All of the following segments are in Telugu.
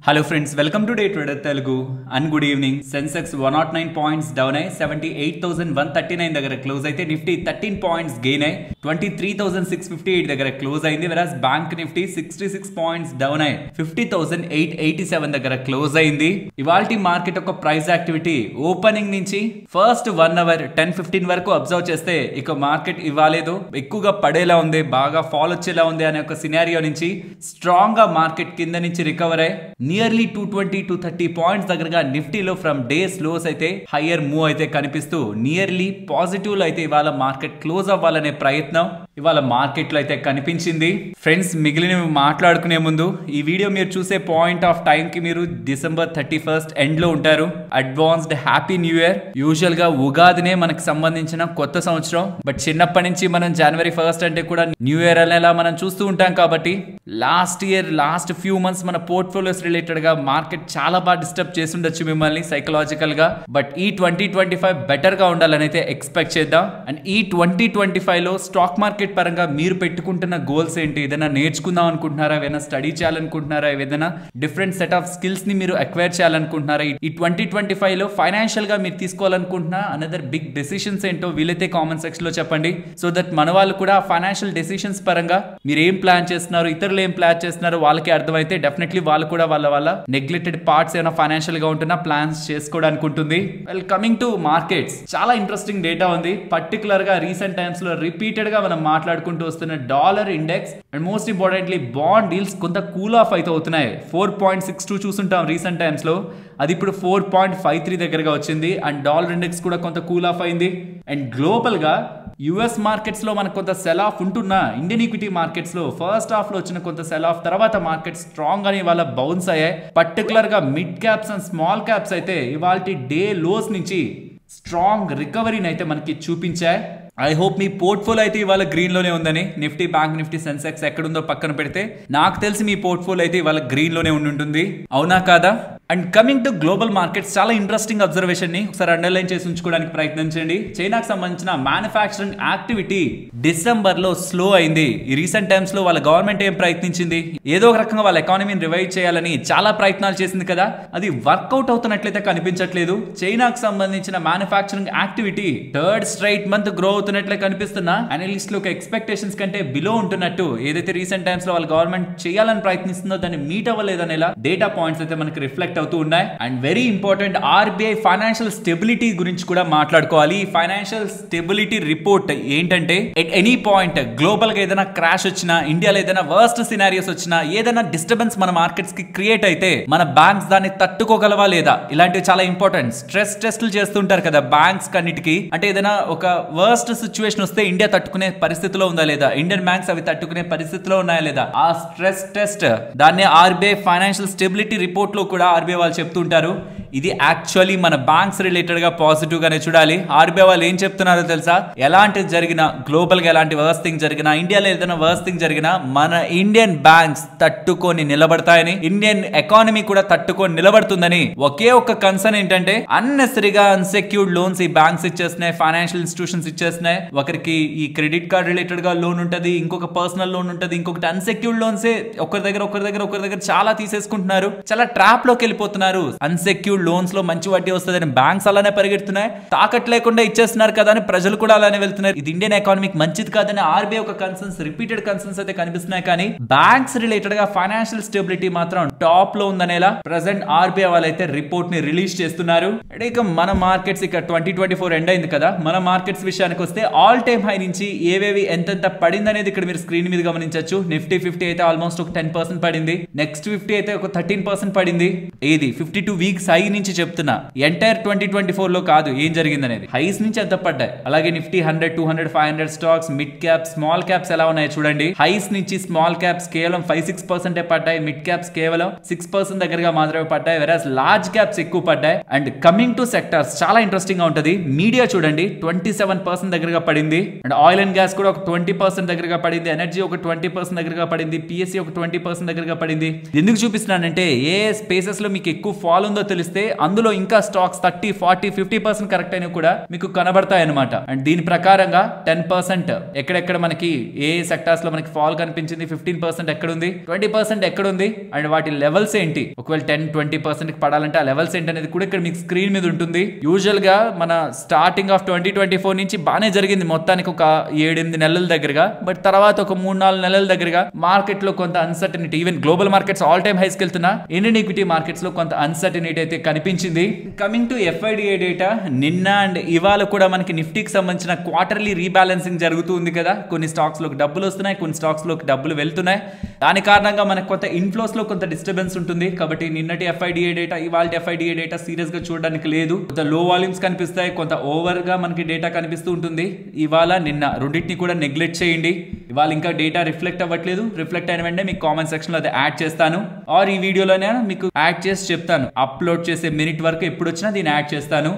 Hello friends, welcome to Day Trader Telugu and good evening. Sensex 109 points down ay 78,139 దగ్గర క్లోజ్ అయితే నిఫ్టీ 13 పాయింట్స్ గెయిన్ అయి 23,658 దగ్గర క్లోజ్ అయింది. వెరాస్ బ్యాంక్ నిఫ్టీ 66 పాయింట్స్ డౌన్ అయి 50,887 దగ్గర క్లోజ్ అయింది. ఇవాల్టి మార్కెట్ ఒక ప్రైస్ యాక్టివిటీ ఓపెనింగ్ నుంచి ఫస్ట్ 1 అవర్ 10-15 వరకు అబ్జర్వ్ చేస్తే ఇక మార్కెట్ ఇవ్వలేదు, ఎక్కువగా పడేలా ఉంది, బాగా ఫాల్ వచ్చేలా ఉంది అనే ఒక సినారియో నుంచి స్ట్రాంగ్ గా మార్కెట్ కింద నుంచి రికవర్ అయి నియర్లీ 220-230 పాయింట్స్ దగ్గరగా నిఫ్టీలో ఫ్రమ్ డేస్ లోస్ అయితే హయ్యర్ మూవ్ అయితే కనిపిస్తూ నియర్లీ పాజిటివ్ లో అయితే ఇవాళ మార్కెట్ క్లోజ్ అవ్వాలనే ప్రయత్నం ఇవాళ మార్కెట్ లో అయితే కనిపించింది. ఫ్రెండ్స్, మిగిలినవి మాట్లాడుకునే ముందు ఈ వీడియో మీరు చూసే పాయింట్ ఆఫ్ టైం కి మీరు December 31st ఎండ్ లో ఉంటారు. Advanced happy new year. Usual గా ఉగాదినే మనకు సంబంధించిన కొత్త సంవత్సరం, బట్ చిన్నప్పటి నుంచి మనం January 1st అంటే కూడా న్యూ ఇయర్ అనేలా మనం చూస్తూ ఉంటాం. కాబట్టి లాస్ట్ ఫ్యూ మంత్స్ మన పోర్ట్ఫోలియోస్ రిలేటెడ్ గా మార్కెట్ చాలా బాగా డిస్టర్బ్ చేసి ఉండొచ్చు మిమ్మల్ని సైకలాజికల్ గా, బట్ ఈ 2025 బెటర్ గా ఉండాలని అయితే ఎక్స్పెక్ట్ చేద్దాం. అండ్ ఈ 2025 లో స్టాక్ మార్కెట్ పరంగా మీరు పెట్టుకుంటున్న గోల్స్ ఏంటి? ఏదైనా నేర్చుకుందాం అనుకుంటున్నారా? ఏదైనా స్టడీ చేయాలనుకుంటున్నారా? ఏదైనా డిఫరెంట్ సెట్ ఆఫ్ స్కిల్స్ ని మీరు అక్వైర్ చేయాలనుకుంటున్నారా? ఈ 2025 లో ఫైనాన్షియల్ గా మీరు తీసుకోవాలనుకుంటున్నా అనదర్ బిగ్ డెసిషన్స్ ఏంటో వీలైతే కామెంట్ సెక్షన్ లో చెప్పండి. సో దట్ మన వాళ్ళు కూడా ఫైనాన్షియల్ డెసిషన్స్ పరంగా మీరు ఏం ప్లాన్ చేస్తున్నారు, ఇతరులు ఏం ప్లాన్ చేస్తున్నారు వాళ్ళకి అర్థమైతే డెఫినెట్లీ వాళ్ళు కూడా వాళ్ళ నెగ్లెక్టెడ్ పార్ట్స్ ఏమైనా ఫైనాన్షియల్ గా ఉంటున్నా ప్లాన్స్ చేసుకోవడానికి ఉంటుంది. వెల్, కమింగ్ టు మార్కెట్స్, చాలా ఇంట్రెస్టింగ్ డేటా ఉంది. పర్టికులర్ గా రీసెంట్ టైమ్స్ లో రిపీటెడ్ గా మనం మాట్లాడుకుంటూ వస్తున్న dollar index and most importantly bond deals కొంత కూల్ ఆఫ్ అయితే అవుతున్నాయి. 4.62 చూసుంటాం రీసెంట్ టైమ్స్ లో, అది ఇప్పుడు 4.53 దగ్గరగా వచ్చింది. అండ్ డాలర్ ఇండెక్స్ కూడా కొంత కూల్ ఆఫ్ అయింది. అండ్ గ్లోబల్ గా యుఎస్ మార్కెట్స్ లో మనకు కొంత సెల్ ఆఫ్ ఉంటున్నా ఇండియన్ ఈక్విటీ మార్కెట్స్ లో ఫస్ట్ హాఫ్ లో వచ్చిన కొంత సెల్ ఆఫ్ తర్వాత మార్కెట్ స్ట్రాంగ్ అని ఇవాళ బౌన్స్ అయ్యాయి. పర్టికులర్ గా mid caps and small caps అయితే ఇవాళ డే లోస్ నుంచి స్ట్రాంగ్ రికవరీని అయితే మనకి చూపించాయి. ఐ హోప్ మీ పోర్ట్ఫోలియో అయితే ఇవాళ గ్రీన్ లోనే ఉందని. నిఫ్టీ, బ్యాంక్ నిఫ్టీ, సెన్సెక్స్ ఎక్కడుందో పక్కన పెడితే నాకు తెలిసి మీ పోర్ట్ఫోలియో అయితే ఇవాళ గ్రీన్ లోనే ఉంటుంది. అవునా కాదా? And coming to global markets, చాలా ఇంట్రెస్టింగ్ అబ్జర్వేషన్ ని ఒకసారి అండర్లైన్ చేసి ఉంచుకోవడానికి ప్రయత్నించండి. చైనాకు సంబంధించిన మ్యానుఫ్యాక్చరింగ్ యాక్టివిటీ డిసెంబర్ లో స్లో అయింది. ఈ రీసెంట్ టైమ్స్ లో వాళ్ళ గవర్నమెంట్ ఏం ప్రయత్నించింది? ఏదో ఒక రకంగా వాళ్ళ ఎకానమీని రివైవ్ చేయాలని చాలా ప్రయత్నాలు చేసింది కదా, అది వర్కౌట్ అవుతున్నట్లయితే కనిపించట్లేదు. చైనాకు సంబంధించిన manufacturing activity third straight month grow అవుతున్నట్లే కనిపిస్తున్నా అనలిస్ట్ లో ఎక్స్పెక్టేషన్స్ కంటే బిలో ఉంటున్నట్టు ఏదైతే రీసెంట్ టైమ్స్ లో వాళ్ళ గవర్నమెంట్ చేయాలని ప్రయత్నిస్తుందో దాన్ని మీట్ అవ్వలేదనేలా డేటా పాయింట్స్ అయితే మనకి రిఫ్లెక్ట్ అవుతూ ఉన్నాయి. And very important, RBI financial stability గురించి కూడా మాట్లాడుకోవాలి. ఈ ఫైనాన్షియల్ స్టెబిలిటీ రిపోర్ట్ ఏంటంటే ఎట్ ఎనీ పాయింట్ గ్లోబల్ గా ఏదైనా క్రాష్ వచ్చినా, ఇండియాలో ఏదైనా వర్స్ట్ సినారియోస్ వచ్చినా, ఏదైనా డిస్టర్బెన్స్ మన మార్కెట్స్ కి క్రియేట్ అయితే మన బ్యాంక్స్ దాన్ని తట్టుకోగలవా లేదా, ఇలాంటివి చాలా ఇంపార్టెంట్. స్ట్రెస్ టెస్ట్లు చేస్తుంటారు కదా బ్యాంక్స్ కన్నిటికి. అంటే ఏదైనా ఒక వర్స్ట్ సిచ్యువేషన్ వస్తే ఇండియా తట్టుకునే పరిస్థితిలో ఉందా లేదా, ఇండియన్ బ్యాంక్స్ అవి తట్టుకునే పరిస్థితిలో ఉన్నాయా లేదా, ఆ స్ట్రెస్ టెస్ట్ దాన్ని ఆర్బీఐ ఫైనాన్షియల్ స్టెబిలిటీ రిపోర్ట్ లో కూడా ఆర్బీఐ వాళ్ళు చెప్తుంటారు. ఇది యాక్చువల్లీ మన బ్యాంక్స్ రిలేటెడ్ గా పాజిటివ్ గానే చూడాలి. ఆర్బీఐ వాళ్ళు ఏం చెప్తున్నారో తెలుసా? ఎలాంటిది జరిగినా, గ్లోబల్ గా ఎలాంటి వర్స్ట్ థింగ్ జరిగినా, ఇండియాలో ఏదైనా వర్స్ట్ థింగ్ జరిగినా మన ఇండియన్ బ్యాంక్స్ తట్టుకొని నిలబడతాయని, ఇండియన్ ఎకానమీ కూడా తట్టుకొని నిలబడుతుందని. ఒకే ఒక్క కన్సర్న్ ఏంటంటే అన్నెసరీగా అన్సెక్యూర్డ్ లోన్స్ ఈ బ్యాంక్స్ ఇచ్చేస్తున్నాయి, ఫైనాన్షియల్ ఇన్స్టిట్యూషన్స్ ఇచ్చేస్తున్నాయి. ఒకరికి ఈ క్రెడిట్ కార్డ్ రిలేటెడ్ గా లోన్ ఉంటది, ఇంకొక పర్సనల్ లోన్ ఉంటది, ఇంకొకటి అన్సెక్యూర్డ్ లోన్సే ఒకరి దగ్గర చాలా తీసేసుకుంటున్నారు. చాలా ట్రాప్ లోకి వెళ్ళిపోతున్నారు. అన్సెక్యూర్డ్ లోన్స్ లో మంచి వడ్డీ వస్తుందని బ్యాంక్స్ అలానే పరిగెడుతున్నాయి, తాకట్టు లేకుండా ఇచ్చేస్తున్నారు కదా అని ప్రజలు కూడా అలానే వెళ్తున్నారు. ఇది ఇండియన్ ఎకానమీకి మంచిది కాదని ఆర్బీఐ ఒక కన్సర్న్స్, రిపీటెడ్ కన్సర్న్స్ అయితే కనిపిస్తున్నాయి. కానీ బ్యాంక్స్ రిలేటెడ్ గా ఫైనాన్షియల్ స్టెబిలిటీ మాత్రం టాప్ లో ఉందనేలా ప్రెసెంట్ ఆర్బీఐ వాళ్ళైతే రిపోర్ట్ ని రిలీజ్ చేస్తున్నారు. ఇక మన మార్కెట్స్ ఇక 2024 ఎండ్ అయింది కదా, మన మార్కెట్స్ విషయానికి వస్తే ఆల్ టైమ్ హై నుంచి ఏవేవి ఎంతెంత పడింది అనేది ఇక్కడ మీరు స్క్రీన్ మీద గమనించవచ్చు. నిఫ్టీ 50 అయితే ఆల్మోస్ట్ ఒక 10% పడింది, నెక్స్ట్ 50 అయితే ఒక 13% పడింది. ఏది 52 వీక్స్ హై నుంచి చెప్తున్నా, ఎంటైర్ 2024 లో కాదు ఏం జరిగింది అనేది, హైస్ నుంచి ఎంత పడ్డాయి. అలాగే Nifty 100, 200, 500 stocks, mid cap, small caps ఎలా ఉన్నాయో చూడండి. హైస్ నుంచి స్మాల్ క్యాప్స్ కేవలం 5-6% పడ్డాయి, మిడ్ క్యాప్స్ కేవలం 6% దగ్గరగా మాత్రమే పడ్డాయి, వెరాస్ లార్జ్ క్యాప్స్ ఎక్కువ పడ్డాయి. అండ్ కమింగ్ టు సెక్టర్స్, చాలా ఇంట్రెస్టింగ్ గా ఉంటది. మీడియా చూడండి 27% దగ్గరగా పడింది. అండ్ ఆయిల్ అండ్ గ్యాస్ కూడా ఒక 20% దగ్గరగా పడింది, ఎనర్జీ ఒక 20% దగ్గరగా పడింది, పిఎస్సి ఒక 20% దగ్గరగా పడింది. ఎందుకు చూపిస్తున్నానంటే ఏ స్పేసెస్ లో మీకు ఎక్కువ ఫాల్ ఉందో తెలిస్తే చేస్తే అందులో ఇంకా స్టాక్స్ 30, 40, 50% కరెక్ట్ అయినా కూడా మీకు కనబడతాయి అనమాట. అండ్ దీని ప్రకారంగా 10% ఎక్కడెక్కడ మనకి ఏ సెక్టార్స్ లో మనకి ఫాల్ కనిపించింది, 15% ఎక్కడుంది, 20% ఎక్కడుంది, అండ్ వాటి లెవెల్స్ ఏంటి, ఒకవేళ 10-20% పడాలంటే ఆ లెవెల్స్ ఏంటి అనేది కూడా ఇక్కడ మీకు స్క్రీన్ మీద ఉంటుంది. యూజువల్ గా మన స్టార్టింగ్ ఆఫ్ 2024 నుంచి బానే జరిగింది మొత్తానికి ఒక 7-8 నెలల దగ్గరగా. బట్ తర్వాత ఒక 3-4 నెలల దగ్గరగా మార్కెట్ లో కొంత uncertainty, even global markets all time highs కెళ్తున్నా, ఇండియన్ ఈక్విటీ మార్కెట్స్ లో కొంత అన్సర్టనిటీ అయితే కనిపించింది. కమింగ్ టు FIDA డేటా, నిన్న అండ్ ఇవాళ కూడా మనకి నిఫ్టీకి సంబంధించిన క్వార్టర్లీ రీబ్యాలెన్సింగ్ జరుగుతుంది కదా. కొన్ని స్టాక్స్ లోకి డబ్బులు వస్తున్నాయి, కొన్ని స్టాక్స్ లోకి డబ్బులు వెళ్తున్నాయి. దాని కారణంగా మనకు కొంత ఇన్ఫ్లోస్ లో కొంత డిస్టర్బెన్స్ ఉంటుంది. కాబట్టి నిన్నటి FIDA డేటా, ఇవాళ FIDA డేటా సీరియస్ గా చూడడానికి లేదు. కొంత లో వాల్యూమ్స్ కనిపిస్తాయి, కొంత ఓవర్ గా మనకి డేటా కనిపిస్తూ ఉంటుంది. ఇవాళ నిన్న రెండింటిని కూడా నెగ్లెక్ట్ చేయండి. ఇవాళ ఇంకా డేటా రిఫ్లెక్ట్ అవ్వట్లేదు. రిఫ్లెక్ట్ అయిన వెంటనే మీకు కామెంట్ సెక్షన్ లో అది యాడ్ చేస్తాను, ఆర్ ఈ వీడియోలోనే మీకు యాడ్ చేసి చెప్తాను. అప్లోడ్ చేసే మినిట్ వరకు ఎప్పుడు వచ్చినా దీన్ని యాడ్ చేస్తాను.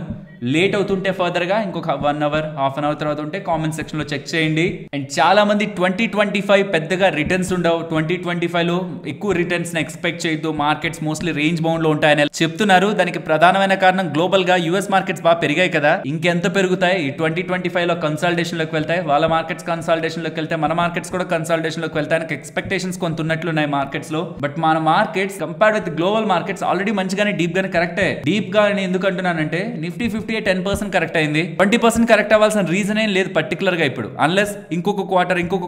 లేట్ అవుతుంటే ఫర్దర్ గా ఇంకొక 1 అవర్, హాఫ్ అన్ అవర్ తర్వాత ఉంటే కామెంట్ సెక్షన్ లో చెక్ చేయండి. అండ్ చాలా మంది 2025 పెద్దగా రిటర్న్స్ ఉండవు, 2025 లో ఎక్కువ రిటర్న్స్ ఎక్స్పెక్ట్ చేయొద్దు, మార్కెట్స్ మోస్ట్లీ రేంజ్ బౌండ్ లో ఉంటాయని చెప్తున్నారు. దానికి ప్రధానమైన కారణం గ్లోబల్ గా యుఎస్ మార్కెట్స్ బాగా పెరిగాయి కదా. ఇంకెంత పెరుగుతాయి? ఈ 2025 లో కన్సల్టేషన్ లోకి వెళ్తాయి. వాళ్ళ మార్కెట్స్ కన్సల్టేషన్ లోకి వెళ్తే మన మార్కెట్స్ కూడా కన్సల్టేషన్ లోకి వెళ్తాయి. ఎక్స్పెక్టేషన్స్ కొంత ఉన్నట్లున్నాయి మార్కెట్స్ లో. బట్ మన markets compare with global markets already మంచిగానే డీప్ గానే కరెక్టే. డీప్ గా ఎందుకు అంటున్నానంటే నిఫ్టీ 10% కరెక్ట్ అయింది, 20% కరెక్ట్ అవ్వాల్సిన రీజన్ ఏం లేదు పర్టికులర్ గా ఇప్పుడు, అన్లెస్ ఇంకొక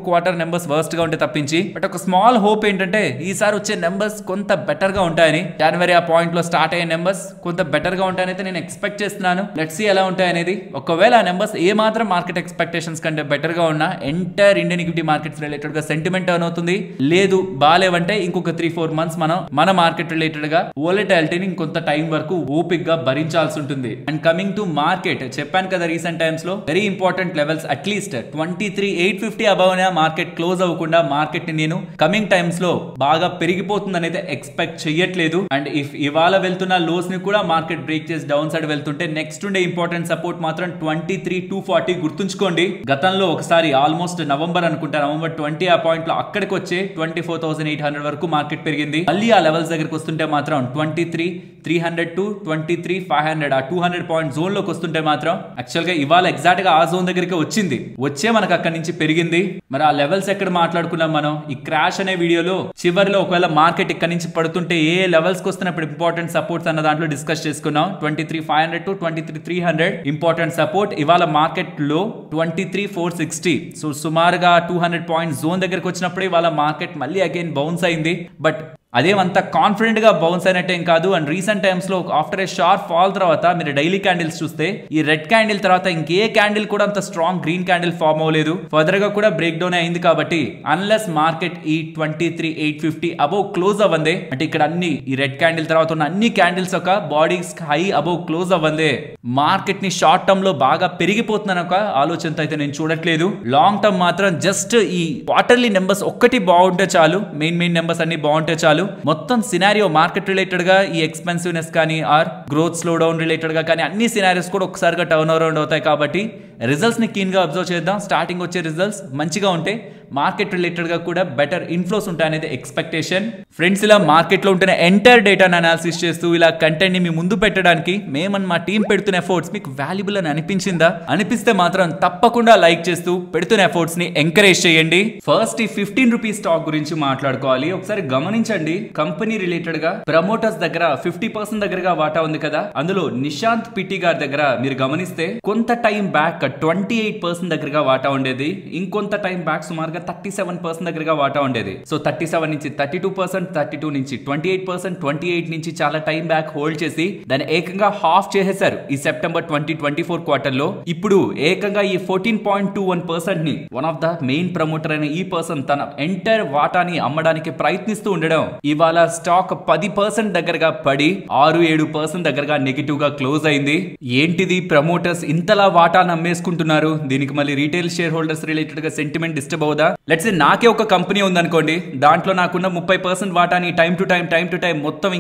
క్వార్టర్ నెంబర్స్ వర్స్ట్ గా ఉంటే తప్పించి. బట్ ఒక స్మాల్ హోప్ ఏంటంటే ఈసారి వచ్చే నెంబర్స్ కొంత బెటర్ గా ఉంటాయని. జనవరి ఆ పాయింట్ లో స్టార్ట్ అయ్యే నెంబర్స్ కొంత బెటర్ గా ఉంటాయని అయితే నేను ఎక్స్పెక్ట్ చేస్తున్నాను. లెట్స్ సీ ఎలా ఉంటాయి అనేది. ఒకవేళ ఆ నెంబర్స్ ఏ మాత్రం మార్కెట్ ఎక్స్పెక్టేషన్స్ కంటే బెటర్ గా ఉన్నా entire Indian equity markets related గా సెంటిమెంట్ టర్న్ అవుతుంది. లేదు బాలేవంటే ఇంకొక 3-4 మంత్స్ మనం మన మార్కెట్ రిలేటెడ్ గా వోలటాలిటీని ఇంకొంత టైం వరకు ఓపిక్ గా భరించాల్సి ఉంటుంది. అండ్ కమింగ్ టు మార్కెట్, చెప్పాను కదా రీసెంట్ టైమ్స్ లో very important levels at least 23,850 above market close అవ్వకుండా మార్కెట్ ని నేను కమింగ్ టైమ్స్ లో బాగా పెరిగిపోతుందని అయితే ఎక్స్పెక్ట్ చేయట్లేదు. అండ్ ఇఫ్ ఇవాళ వెళ్తున్న లోస్ ని కూడా మార్కెట్ బ్రేక్ చేసి డౌన్ సైడ్ వెళ్తుంటే నెక్స్ట్ ఉండే ఇంపార్టెంట్ సపోర్ట్ మాత్రం 23,240 గుర్తుంచుకోండి. గతంలో ఒకసారి ఆల్మోస్ట్ నవంబర్ 20 ఆ పాయింట్ లో అక్కడికి వచ్చే 24,800 వరకు మార్కెట్ పెరిగింది. మళ్ళీ ఆ లెవెల్స్ దగ్గరికి వస్తుంటే మాత్రం 23,300 to 23,500 ఆ 200 పాయింట్ జోన్ లోకి వస్తుంటే మాత్రం యాక్చువల్ గా ఇవాళ ఎగ్జాక్ట్ గా ఆ జోన్ దగ్గరికి వచ్చే మనకు అక్కడి నుంచి పెరిగింది. మరి ఆ లెవెల్స్ ఎక్కడ మాట్లాడుకున్నాం మనం ఈ క్రాష్ అనే వీడియోలో చివరిలో. ఒకవేళ మార్కెట్ ఇక్కడ నుంచి పడుతుంటే ఏ లెవెల్స్ కి వస్తున్నప్పుడు ఇంపార్టెంట్ సపోర్ట్స్ అన్న దాంట్లో డిస్కస్ చేసుకున్నాం. 23,500 to 23,300 ఇంపార్టెంట్ సపోర్ట్. ఇవాళ మార్కెట్ లో 23,460, సో సుమారుగా 200 పాయింట్ జోన్ దగ్గరకు వచ్చినప్పుడు ఇవాళ మార్కెట్ మళ్ళీ అగైన్ బౌన్స్ అయింది. బట్ అదేమంత కాన్ఫిడెంట్ గా బౌన్స్ అయినట్టేం కాదు. అండ్ రీసెంట్ టైమ్స్ లో ఆఫ్టర్ ఏ షార్ప్ ఫాల్ తర్వాత మీరు డైలీ క్యాండిల్స్ చూస్తే ఈ రెడ్ క్యాండిల్ తర్వాత ఇంకే క్యాండిల్ కూడా అంత స్ట్రాంగ్ గ్రీన్ క్యాండిల్ ఫార్మ్ అవ్వలేదు. ఫర్దర్ గా కూడా బ్రేక్ డౌన్ అయింది. కాబట్టి అన్లెస్ మార్కెట్ ఈ 23,850 అబౌవ్ క్లోజ్ అవ్వందే, అంటే ఇక్కడ అన్ని ఈ రెడ్ క్యాండిల్ తర్వాత ఉన్న అన్ని క్యాండిల్స్ ఒక బాడీస్ హై అబౌవ్ క్లోజ్ అవ్వందే మార్కెట్ ని షార్ట్ టర్మ్ లో బాగా పెరిగిపోతుందని ఒక ఆలోచనతో అయితే నేను చూడట్లేదు. లాంగ్ టర్మ్ మాత్రం జస్ట్ ఈ క్వార్టర్లీ నెంబర్స్ ఒక్కటి బాగుంటే చాలు, మెయిన్ నెంబర్స్ అన్ని బాగుంటే చాలు. మొత్తం సినారియో మార్కెట్ రిలేటెడ్ గా ఈ ఎక్స్పెన్సివ్నెస్ కానీ or growth slow down related గా కానీ అన్ని సినారియోస్ కూడా ఒకసారిగా టర్న్ అరౌండ్ అవుతాయి. కాబట్టి రిజల్ట్స్ ని కీన్ గా అబ్జర్వ్ చేద్దాం. స్టార్టింగ్ వచ్చే రిజల్ట్స్ మంచిగా ఉంటే మార్కెట్ రిలేటెడ్ గా కూడా బెటర్ ఇన్ఫ్లోస్ ఉంటాయనేది ఎక్స్పెక్టేషన్. ఫ్రెండ్స్, ఇలా మార్కెట్ లో ఉంటున్న ఎంటైర్ డేటాను అనాలిసిస్ చేస్తూ ఇలా కంటెంట్ ని మీ ముందు పెట్టడానికి మేమన్ మా టీం పెడుతున్న ఎఫర్ట్స్ మీకు వాల్యుబుల్ అని అనిపించిందా? అనిపిస్తే మాత్రం తప్పకుండా లైక్ చేస్తూ పెడుతున్న ఎఫర్ట్స్ ని ఎంకరేజ్ చేయండి. ఫస్ట్ ఈ 15 రూపీస్ స్టాక్ గురించి మాట్లాడుకోవాలి. ఒకసారి గమనించండి, కంపెనీ రిలేటెడ్ గా ప్రమోటర్స్ దగ్గర 50% దగ్గరగా వాటా ఉంది కదా. అందులో నిశాంత్ పిట్టి గారి దగ్గర మీరు గమనిస్తే కొంత టైం బ్యాక్ 28% దగ్గరగా వాటా ఉండేది. ఇంకొంత టైం బ్యాక్ సుమారుగా 37% దగ్గరగా వాటా ఉండేది. సో 37 నుంచి 32%, 32 నుంచి 28%, 28 నుంచి చాలా టైం బ్యాక్ హోల్డ్ చేసి దాన్ని ఏకంగా హాఫ్ చేసేశారు ఈ సెప్టెంబర్ 2024 క్వార్టర్ లో. ఇప్పుడు ఏకంగా ఈ 14.21% ని one of the main promoter అయిన ఈ పర్సన్ తన ఎంటైర్ వాటాని అమ్మడానికి ప్రయత్నిస్తూ ఉండడం ఇవాళ స్టాక్ 10% దగ్గరగా పడి 6-7% దగ్గరగా నెగిటివ్ గా క్లోజ్ అయింది. ఏంటిది ప్రమోటర్స్ ఇంతలా వాటా నమ్మేస్తున్నారు అమ్మేసుకుంటున్నారు. దీనికి మళ్ళీ రీటైల్ షేర్ హోల్డర్స్ రిలేటెడ్ గా సెంటిమెంట్ డిస్టర్బ్ అవుదా? లెట్స్ సే నాకే ఒక కంపెనీ ఉందనుకోండి, దాంట్లో నాకున్న 30% వాటాని టైం టు టైం మొత్తం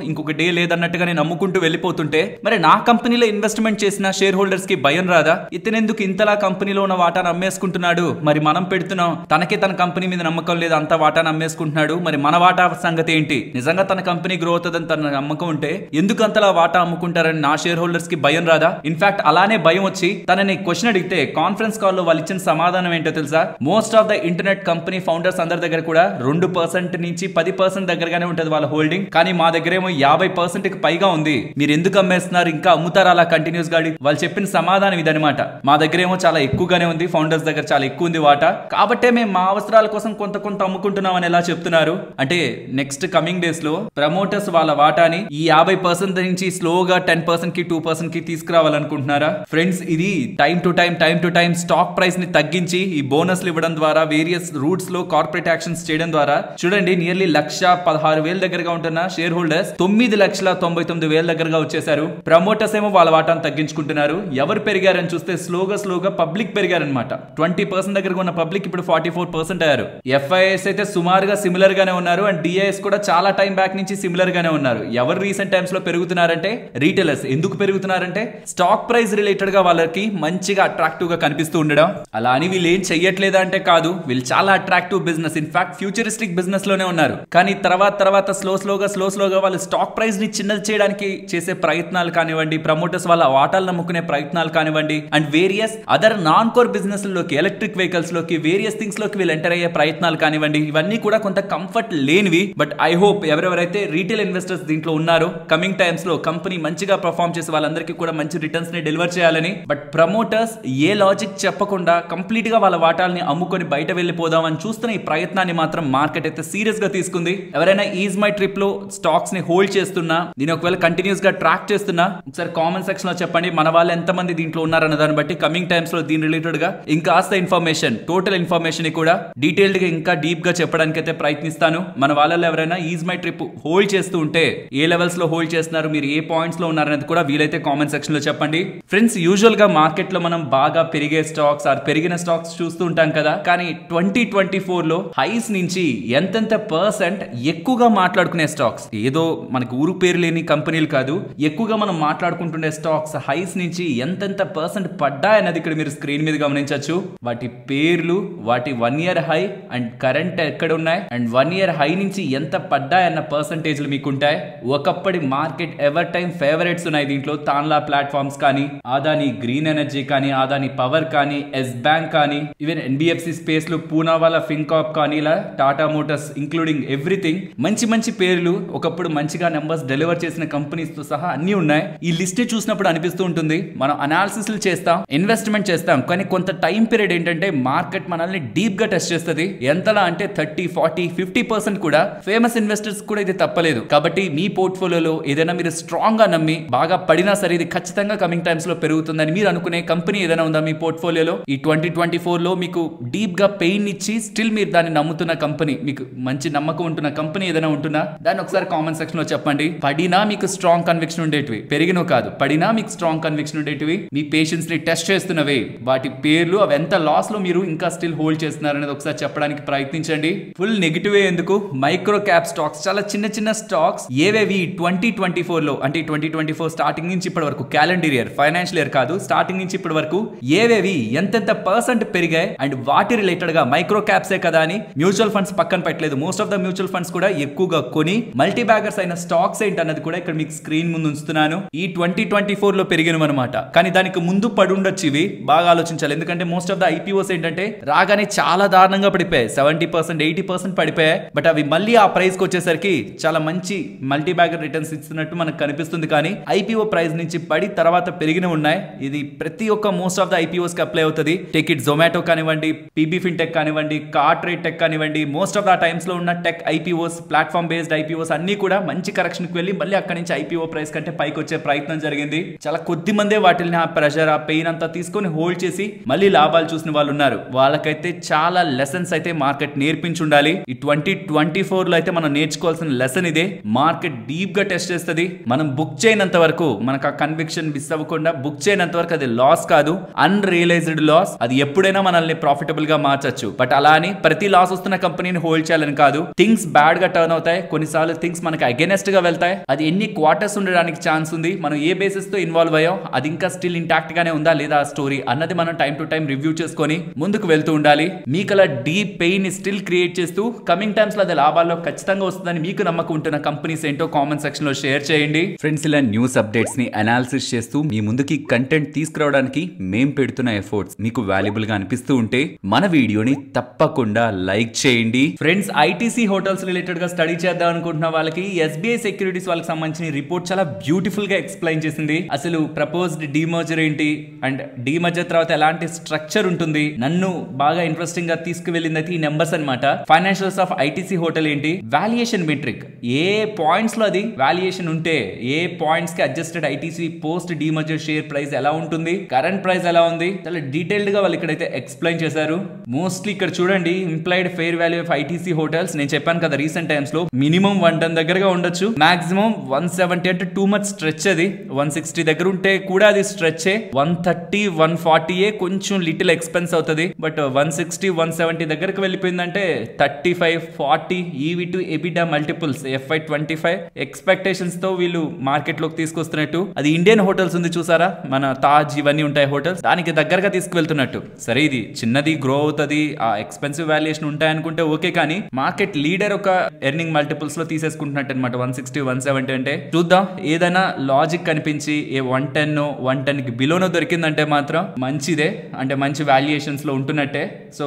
ఇంకొక డే లేదన్నట్టుగా నేను అమ్ముకుంటూ వెళ్ళిపోతుంటే మరి నా కంపెనీలో ఇన్వెస్ట్మెంట్ చేసిన షేర్ హోల్డర్స్ కి భయం రాదా? ఇతనెందుకు ఇంతలా కంపెనీలో ఉన్న వాటాను అమ్మేసుకుంటున్నాడు, మరి మనం పెడుతున్నాం, తనకే తన కంపెనీ మీద నమ్మకం లేదు, అంత వాటాను అమ్మేసుకుంటున్నాడు, మరి మన వాటా సంగతి ఏంటి? నిజంగా తన కంపెనీ గ్రో అవుతుందని తన నమ్మకం ఉంటే ఎందుకు అంతలా వాటా అమ్ముకుంటారని నా షేర్ హోల్డర్స్ కి భయం రాదా? ఇన్ఫాక్ట్ అలానే భయం వచ్చి తనని క్వశ్చన్ అడిగితే కాన్ఫరెన్స్ కాల్ లో వాళ్ళు ఇచ్చిన సమాధానం ఏంటో తెలుసా? Most of the internet company founders అందరి దగ్గర కూడా 2% నుంచి 10% దగ్గరగానే ఉంటది వాళ్ళ హోల్డింగ్, కానీ మా దగ్గర ఏమో 50% కి పైగా ఉంది. మీరు ఎందుకు అమ్మేస్తున్నారు, ఇంకా అమ్ముతారా అలా కంటిన్యూస్ గా? వాళ్ళు చెప్పిన సమాధానం ఇదనమాట. మా దగ్గర ఏమో చాలా ఎక్కువగానే ఉంది, ఫౌండర్స్ దగ్గర చాలా ఎక్కువ ఉంది వాటా, కాబట్టే మేము మా అవసరాల కోసం కొంత అమ్ముకుంటున్నాం అని ఎలా చెప్తున్నారు అంటే నెక్స్ట్ కమింగ్ డేస్ లో ప్రమోటర్స్ వాళ్ళ వాటాని ఈ 50% నుంచి స్లోగా 10% కి 2% కి తీసుకురావాలనుకుంటున్నారా? ఫ్రెండ్స్, ఇది time to time stock price ని తగ్గించి ఈ బోనస్లు ఇవ్వడం ద్వారా వేరియస్ రూట్స్ లో కార్పొరేట్ యాక్షన్స్ చేయడం ద్వారా చూడండి నియర్లీ 1,16,000 దగ్గరగా ఉంటున్న షేర్ హోల్డర్స్ 9,99,000 దగ్గరగా వచ్చేసారు. ప్రమోటర్స్ ఏమో వాళ్ళ వాటాను తగ్గించుకుంటున్నారు. ఎవరు పెరిగారని చూస్తే స్లోగా పబ్లిక్ పెరిగారనమాట. 20% దగ్గరగా ఉన్న పబ్లిక్ ఇప్పుడు 44% అయ్యారు. ఎఫ్ఐఎస్ అయితే సుమారుగా సిమిలర్ గానే ఉన్నారు అండ్ డిఐఎస్ కూడా చాలా టైం బ్యాక్ నుంచి సిమిలర్ గానే ఉన్నారు. ఎవరు రీసెంట్ టైమ్స్ లో పెరుగుతున్నారంటే రీటైలర్స్. ఎందుకు పెరుగుతున్నారంటే స్టాక్ ప్రైస్ రిలేటెడ్ గా వాళ్ళకి మంచిగా అట్రాక్టివ్ గా కనిపిస్తూ ఉండడం. అలా అని వీళ్ళు ఏం చెయ్యట్లేదా అంటే కాదు, వీళ్ళు చాలా attractive business, in fact futuristic business లోనే ఉన్నారు. కానీ తర్వాత స్లోగా వాళ్ళు స్టాక్ ప్రైస్ ని చిన్నది చేయడానికి చేసే ప్రయత్నాలు కానివ్వండి, ప్రమోటర్స్ వాళ్ళ వాటాలు నమ్ముకునే ప్రయత్నాలు కానివ్వండి, and various other non core business లోకి, ఎలక్ట్రిక్ వెహికల్స్ లోకి, వేరియస్ థింగ్స్ లోకి వీళ్ళు ఎంటర్ అయ్యే ప్రయత్నాలు కానివ్వండి, ఇవన్నీ కూడా కొంత కంఫర్ట్ లేనివి. బట్ ఐ హోప్ ఎవరెవరైతే రీటైల్ ఇన్వెస్టర్స్ దీంట్లో ఉన్నారో కమింగ్ టైమ్స్ లో కంపెనీ మంచిగా పర్ఫార్మ్ చేసి వాళ్ళందరికీ కూడా మంచి రిటర్న్స్ ని డెలివర్ చేయాలని. బట్ ప్రమోటర్స్ ఏ లాజిక్ చెప్పకుండా కంప్లీట్ గా వాళ్ళ వాటాలని అమ్ముకొని బయట వెళ్ళిపోదామని చూస్తున్న ఈ ప్రయత్నాన్ని మాత్రం మార్కెట్ అయితే సీరియస్ గా తీసుకుంది. ఎవరైనా ఈజ్ మై ట్రిప్ లో స్టాక్స్ ని హోల్డ్ చేస్తున్నా, దీని ఒకవేళ కంటిన్యూస్ గా ట్రాక్ చేస్తున్నా ఒకసారి కామెంట్ సెక్షన్ లో చెప్పండి. మన వాళ్ళు ఎంతమంది దీంట్లో ఉన్నారన్న దాన్ని బట్టి కమింగ్ టైమ్స్ లో దీని రిలేటెడ్ గా ఇంకాస్త ఇన్ఫర్మేషన్, టోటల్ ఇన్ఫర్మేషన్ కూడా డీటెయిల్డ్ గా ఇంకా డీప్ గా చెప్పడానికి అయితే ప్రయత్నిస్తాను. మన వాళ్ళలో ఎవరైనా ఈజ్ మై ట్రిప్ హోల్డ్ చేస్తూ ఉంటే ఏ లెవెల్స్ లో హోల్డ్ చేస్తున్నారు, మీరు ఏ పాయింట్స్ లో ఉన్నారనేది కూడా వీలైతే కామెంట్ సెక్షన్ లో చెప్పండి. ఫ్రెండ్స్, యూజువల్ గా మార్కెట్ లో మనం బాగా పెరిగే స్టాక్స్ ఆర్ పెరిగిన స్టాక్స్ చూస్తూ ఉంటాం కదా, కానీ 2024 లో హైస్ నుంచి ఎంతెంత పర్సెంట్ ఎక్కువగా మాట్లాడుకునే స్టాక్స్, ఏదో మనకు ఊరు పేరు లేని కంపెనీలు కాదు, ఎక్కువగా మనం మాట్లాడుకుంటుండే స్టాక్స్ హైస్ నుంచి ఎంతెంత పర్సెంట్ పడ్డాయన్నది ఇక్కడ మీరు స్క్రీన్ మీద గమనించవచ్చు. వాటి పేర్లు, వాటి 1 year హై అండ్ కరెంట్ ఎక్కడ ఉన్నాయి అండ్ 1 year హై నుంచి ఎంత పడ్డాయన్న పర్సంటేజ్లు మీకు ఉంటాయి. ఒకప్పటి మార్కెట్ ఎవర్ టైం ఫేవరెట్స్ ఉన్నాయి దీంట్లో. తాన్లా ప్లాట్ఫామ్స్ కానీ, ఆదాని గ్రీన్ ఎనర్జీ కానీ, ఆదాని పవర్ కానీ, ఎస్ బ్యాంక్ కానీ, ఈవెన్ ఎన్బిఎఫ్సి స్పేస్ లో పూనావాలా ఫిన్కాప్ కానీ, ఇలా టాటా మోటార్స్ ఇంక్లూడింగ్ ఎవ్రీథింగ్, మంచి పేర్లు, ఒకప్పుడు మంచిగా నెంబర్స్ డెలివర్ చేసిన కంపెనీస్ తో సహా అన్ని ఉన్నాయి. ఈ లిస్ట్ చూసినప్పుడు అనిపిస్తూ ఉంటుంది మనం అనాలిసిస్ చేస్తాం, ఇన్వెస్ట్మెంట్ చేస్తాం, కానీ కొంత టైం పీరియడ్ ఏంటంటే మార్కెట్ మనల్ని డీప్ గా టెస్ట్ చేస్తుంది. ఎంతలా అంటే 30, 40, 50% కూడా ఫేమస్ ఇన్వెస్టర్స్ కూడా ఇది తప్పలేదు. కాబట్టి మీ పోర్ట్ఫోలియోలో ఏదైనా మీరు స్ట్రాంగ్ గా నమ్మి బాగా పడినా సరే ఇది ఖచ్చితంగా కమింగ్ టైమ్స్ లో పెరుగుతుందని మీరు అనుకునే కంపెనీ ఏదైనా ఉందా మీ పోర్ట్ఫోలియోలో? ఈ 2024 లో మీకు డీప్ గా పెయిన్ ఇచ్చి స్టిల్ మీరు దాన్ని నమ్ముతున్న కంపెనీ, మీకు మంచి నమ్మకం ఉంటున్న కంపెనీ ఏదైనా ఉంటున్నా దాన్ని ఒకసారి కామెంట్ సెక్షన్ లో చెప్పండి. పడినా మీకు స్ట్రాంగ్ కన్విక్షన్ ఉండేటివి, పెరిగినో కాదు, పడినా మీకు స్ట్రాంగ్ కన్విక్షన్ ఉండేటివి, మీ పేషెన్స్ ని టెస్ట్ చేస్తున్నవి, వాటి పేర్లు, అవి ఎంత లాస్ లో మీరు ఇంకా స్టిల్ హోల్డ్ చేస్తున్నారు అనేది ఒకసారి చెప్పడానికి ప్రయత్నించండి. ఫుల్ నెగిటివ్ ఎందుకు? మైక్రో క్యాప్ స్టాక్స్, చాలా చిన్న స్టాక్స్ ఏవేవి 2024 లో, అంటే 2024 స్టార్టింగ్ నుంచి ఇప్పటి వరకు, క్యాలెండర్ ఇయర్, ఫైనాన్షియల్ ఇయర్ కాదు, స్టార్టింగ్ నుంచి ఇప్పటి వరకు ఏవేవి ఎంతెంత పర్సెంట్ పెరిగాయి అండ్ వాటి రిలేటెడ్ గా మైక్రో క్యాప్సే కదా అని మ్యూచువల్ ఫండ్స్ పక్కన పెట్టలేదు. Most of the mutual funds కూడా ఎక్కువగా కొని మల్టీ బ్యాగర్స్ అయిన స్టాక్స్ ఏంటన్నది కూడా ఇక్కడ మీకు స్క్రీన్ ముందు ఉంచుతున్నాను. ఈ 2024 లో పెరిగినవన్నమాట, కానీ దానికి ముందు పడి ఉండొచ్చు. ఇవి బాగా ఆలోచించాలి, ఎందుకంటే మోస్ట్ ఆఫ్ ద ఐపీఓస్ ఏంటంటే రాగానే చాలా దారుణంగా పడిపోయాయి, 70%, 80% పడిపోయాయి. బట్ అవి మళ్ళీ ఆ ప్రైస్ కి వచ్చేసరికి చాలా మంచి మల్టీ బ్యాగర్ రిటర్న్స్ ఇస్తున్నట్టు మనకు కనిపిస్తుంది. కానీ ఐపీఓ ప్రైస్ నుంచి పడి తర్వాత పెరిగిన ఉన్నాయి. ఇది ప్రతి ఒక్క మోస్ట్ ఆఫ్ ద ఐపీఓస్ కి అప్లై అవుతుంది. టెక్ ఇట్ జొమాటో కానివ్వండి, పీబీ ఫిన్టెక్ కానివ్వండి, కార్ట్రేట్ టెక్ కానివ్వండి, మోస్ట్ ఆఫ్ ద టైమ్స్ లో ఉన్న tech IPOs, platform based IPOs అన్ని కూడా మంచి కరెక్షన్ కి వెళ్ళి మళ్ళీ అక్కడి నుంచి ఐపీఓ ప్రైస్ కంటే పైకి వచ్చే ప్రయత్నం జరిగింది. చాలా కొద్ది మందే వాటిని ఆ ప్రెషర్, ఆ పెయిన్ అంతా తీసుకొని హోల్డ్ చేసి మళ్ళీ లాభాలు చూసిన వాళ్ళు ఉన్నారు. వాళ్ళకైతే చాలా లెసన్స్ అయితే మార్కెట్ నేర్పించి ఉండాలి. ఈ 2024 లో అయితే మనం నేర్చుకోవాల్సిన లెసన్ ఇదే. మార్కెట్ డీప్ గా టెస్ట్ చేస్తుంది. మనం బుక్ చేయనంత వరకు, మనకు ఆ కన్విక్షన్ మిస్ అవ్వకుండా బుక్ చేయనంత వరకు అది లాస్ కాదు, అన్రియలైజ్డ్ లాస్. అది ఎప్పుడైనా మనల్ని ప్రాఫిటబుల్ గా మార్చచ్చు. బట్ అలా అని ప్రతి లాస్ వస్తున్న కంపెనీని హోల్డ్ చేయాలని కాదు. థింగ్స్ బ్యాడ్ గా టర్న్ అవుతాయి, కొన్నిసార్లు థింగ్స్ మనకి అగైనెస్ట్ గా వెళ్తాయి. అది ఎన్ని క్వార్టర్స్ ఉండడానికి ఛాన్స్ ఉంది, మనం ఏ బేసిస్ తో ఇన్వాల్వ్ అయ్యాం, అది ఇంకా స్టిల్ ఇంటాక్ట్ గానే ఉందా లేదా ఆ స్టోరీ అన్నది మనం టైం టు టైం రివ్యూ చేసుకొని ముందుకు వెళ్తూ ఉండాలి. మీకు అలా డీప్ పెయిన్ ని స్టిల్ క్రియేట్ చేస్తూ కమింగ్ టైమ్స్ లో అది లాభాల్లో ఖచ్చితంగా వస్తుందని మీకు నమ్మకం ఉంటున్న కంపెనీస్ ఏంటో కామెంట్ సెక్షన్ లో షేర్ చేయండి. ఫ్రెండ్స్, ఇలా న్యూస్ అప్డేట్స్ ని అనాలిసిస్ చేస్తూ మీ ముందుకి కంటెంట్ తీసుకురావడానికి మేం పెడుతున్న ఎఫర్ట్స్ మీకు వాల్యుబుల్ గా అనిపిస్తూ ఉంటే మన వీడియోని తప్పకుండా లైక్ చేయండి. ఫ్రెండ్స్, ఐటీసీ హోటల్స్ రిలేటెడ్ గా స్టడీ చేద్దాం అనుకుంటున్న వాళ్ళకి ఎస్బీఐ సెక్యూరిటీస్ వాళ్ళకి సంబంధించిన రిపోర్ట్ చాలా బ్యూటిఫుల్ గా ఎక్స్ప్లెయిన్ చేసింది. అసలు ప్రపోజ్డ్ డీమర్జర్ ఏంటి అండ్ డీమర్జర్ తర్వాత ఎలాంటి స్ట్రక్చర్ ఉంటుంది, నన్ను బాగా ఇంట్రెస్టింగ్ గా తీసుకువెళ్ళింది అయితే ఈ నెంబర్స్ అన్నమాట. ఫైనాన్షియల్స్ ఆఫ్ ఐటీసీ హోటల్ ఏంటి, వాల్యుయేషన్ మెట్రిక్, ఏ పాయింట్స్ లో అది వాల్యుయేషన్ ఉంటే ఏ పాయింట్స్ కి adjusted ITC post demerger share price ఎలా ఉంటుంది, కరెంట్ ప్రైస్ ఎలా ఉంది, చాలా డీటెయిల్డ్ గా వాళ్ళు ఇక్కడైతే ఎక్స్ప్లెయిన్ చేశారు. మోస్ట్లీ ఇక్కడ చూడండి, implied fair value of ITC hotels నేను చెప్పాను కదా రీసెంట్ టైమ్స్ లో మినిమం 110 దగ్గరగా ఉండొచ్చు, మాక్సిమం 170 అంటే టూ మచ్ స్ట్రెచ్. అది 160 దగ్గర ఉంటే కూడా అది స్ట్రెచ్. 130 140 కొంచెం లిటిల్ ఎక్స్పెన్స్ అవుతుంది. బట్ 160 170 దగ్గరకు వెళ్ళిపోయిందంటే 35 40 EV to EBITDA multiples FY25 expectations తో వీళ్ళు మార్కెట్ లోకి తీసుకొస్తున్నట్టు. అది ఇండియన్ హోటల్స్ ఉంది చూసారా, మన తాజ్ ఇవన్నీ ఉంటాయి హోటల్స్, దానికి దగ్గరగా తీసుకువెళ్తున్నట్టు. సరే, ఇది చిన్నది గ్రో అవుతుంది, ఆ ఎక్స్పెన్సివ్ వాల్యుయేషన్ ఉంటాయి అనుకుంటే ఓకే, కానీ మార్కెట్ లీడర్ ఒక ఎర్నింగ్ మల్టిపుల్స్ లో తీసేసుకుంటున్నట్టు అనమాట 160 170 అంటే. చూద్దాం, ఏదైనా లాజిక్ కనిపించి ఏ 110 కి బిలోనో దొరికిందంటే మాత్రం మంచిదే, అంటే మంచి వాల్యుయేషన్స్ లో ఉంటున్నట్టే. సో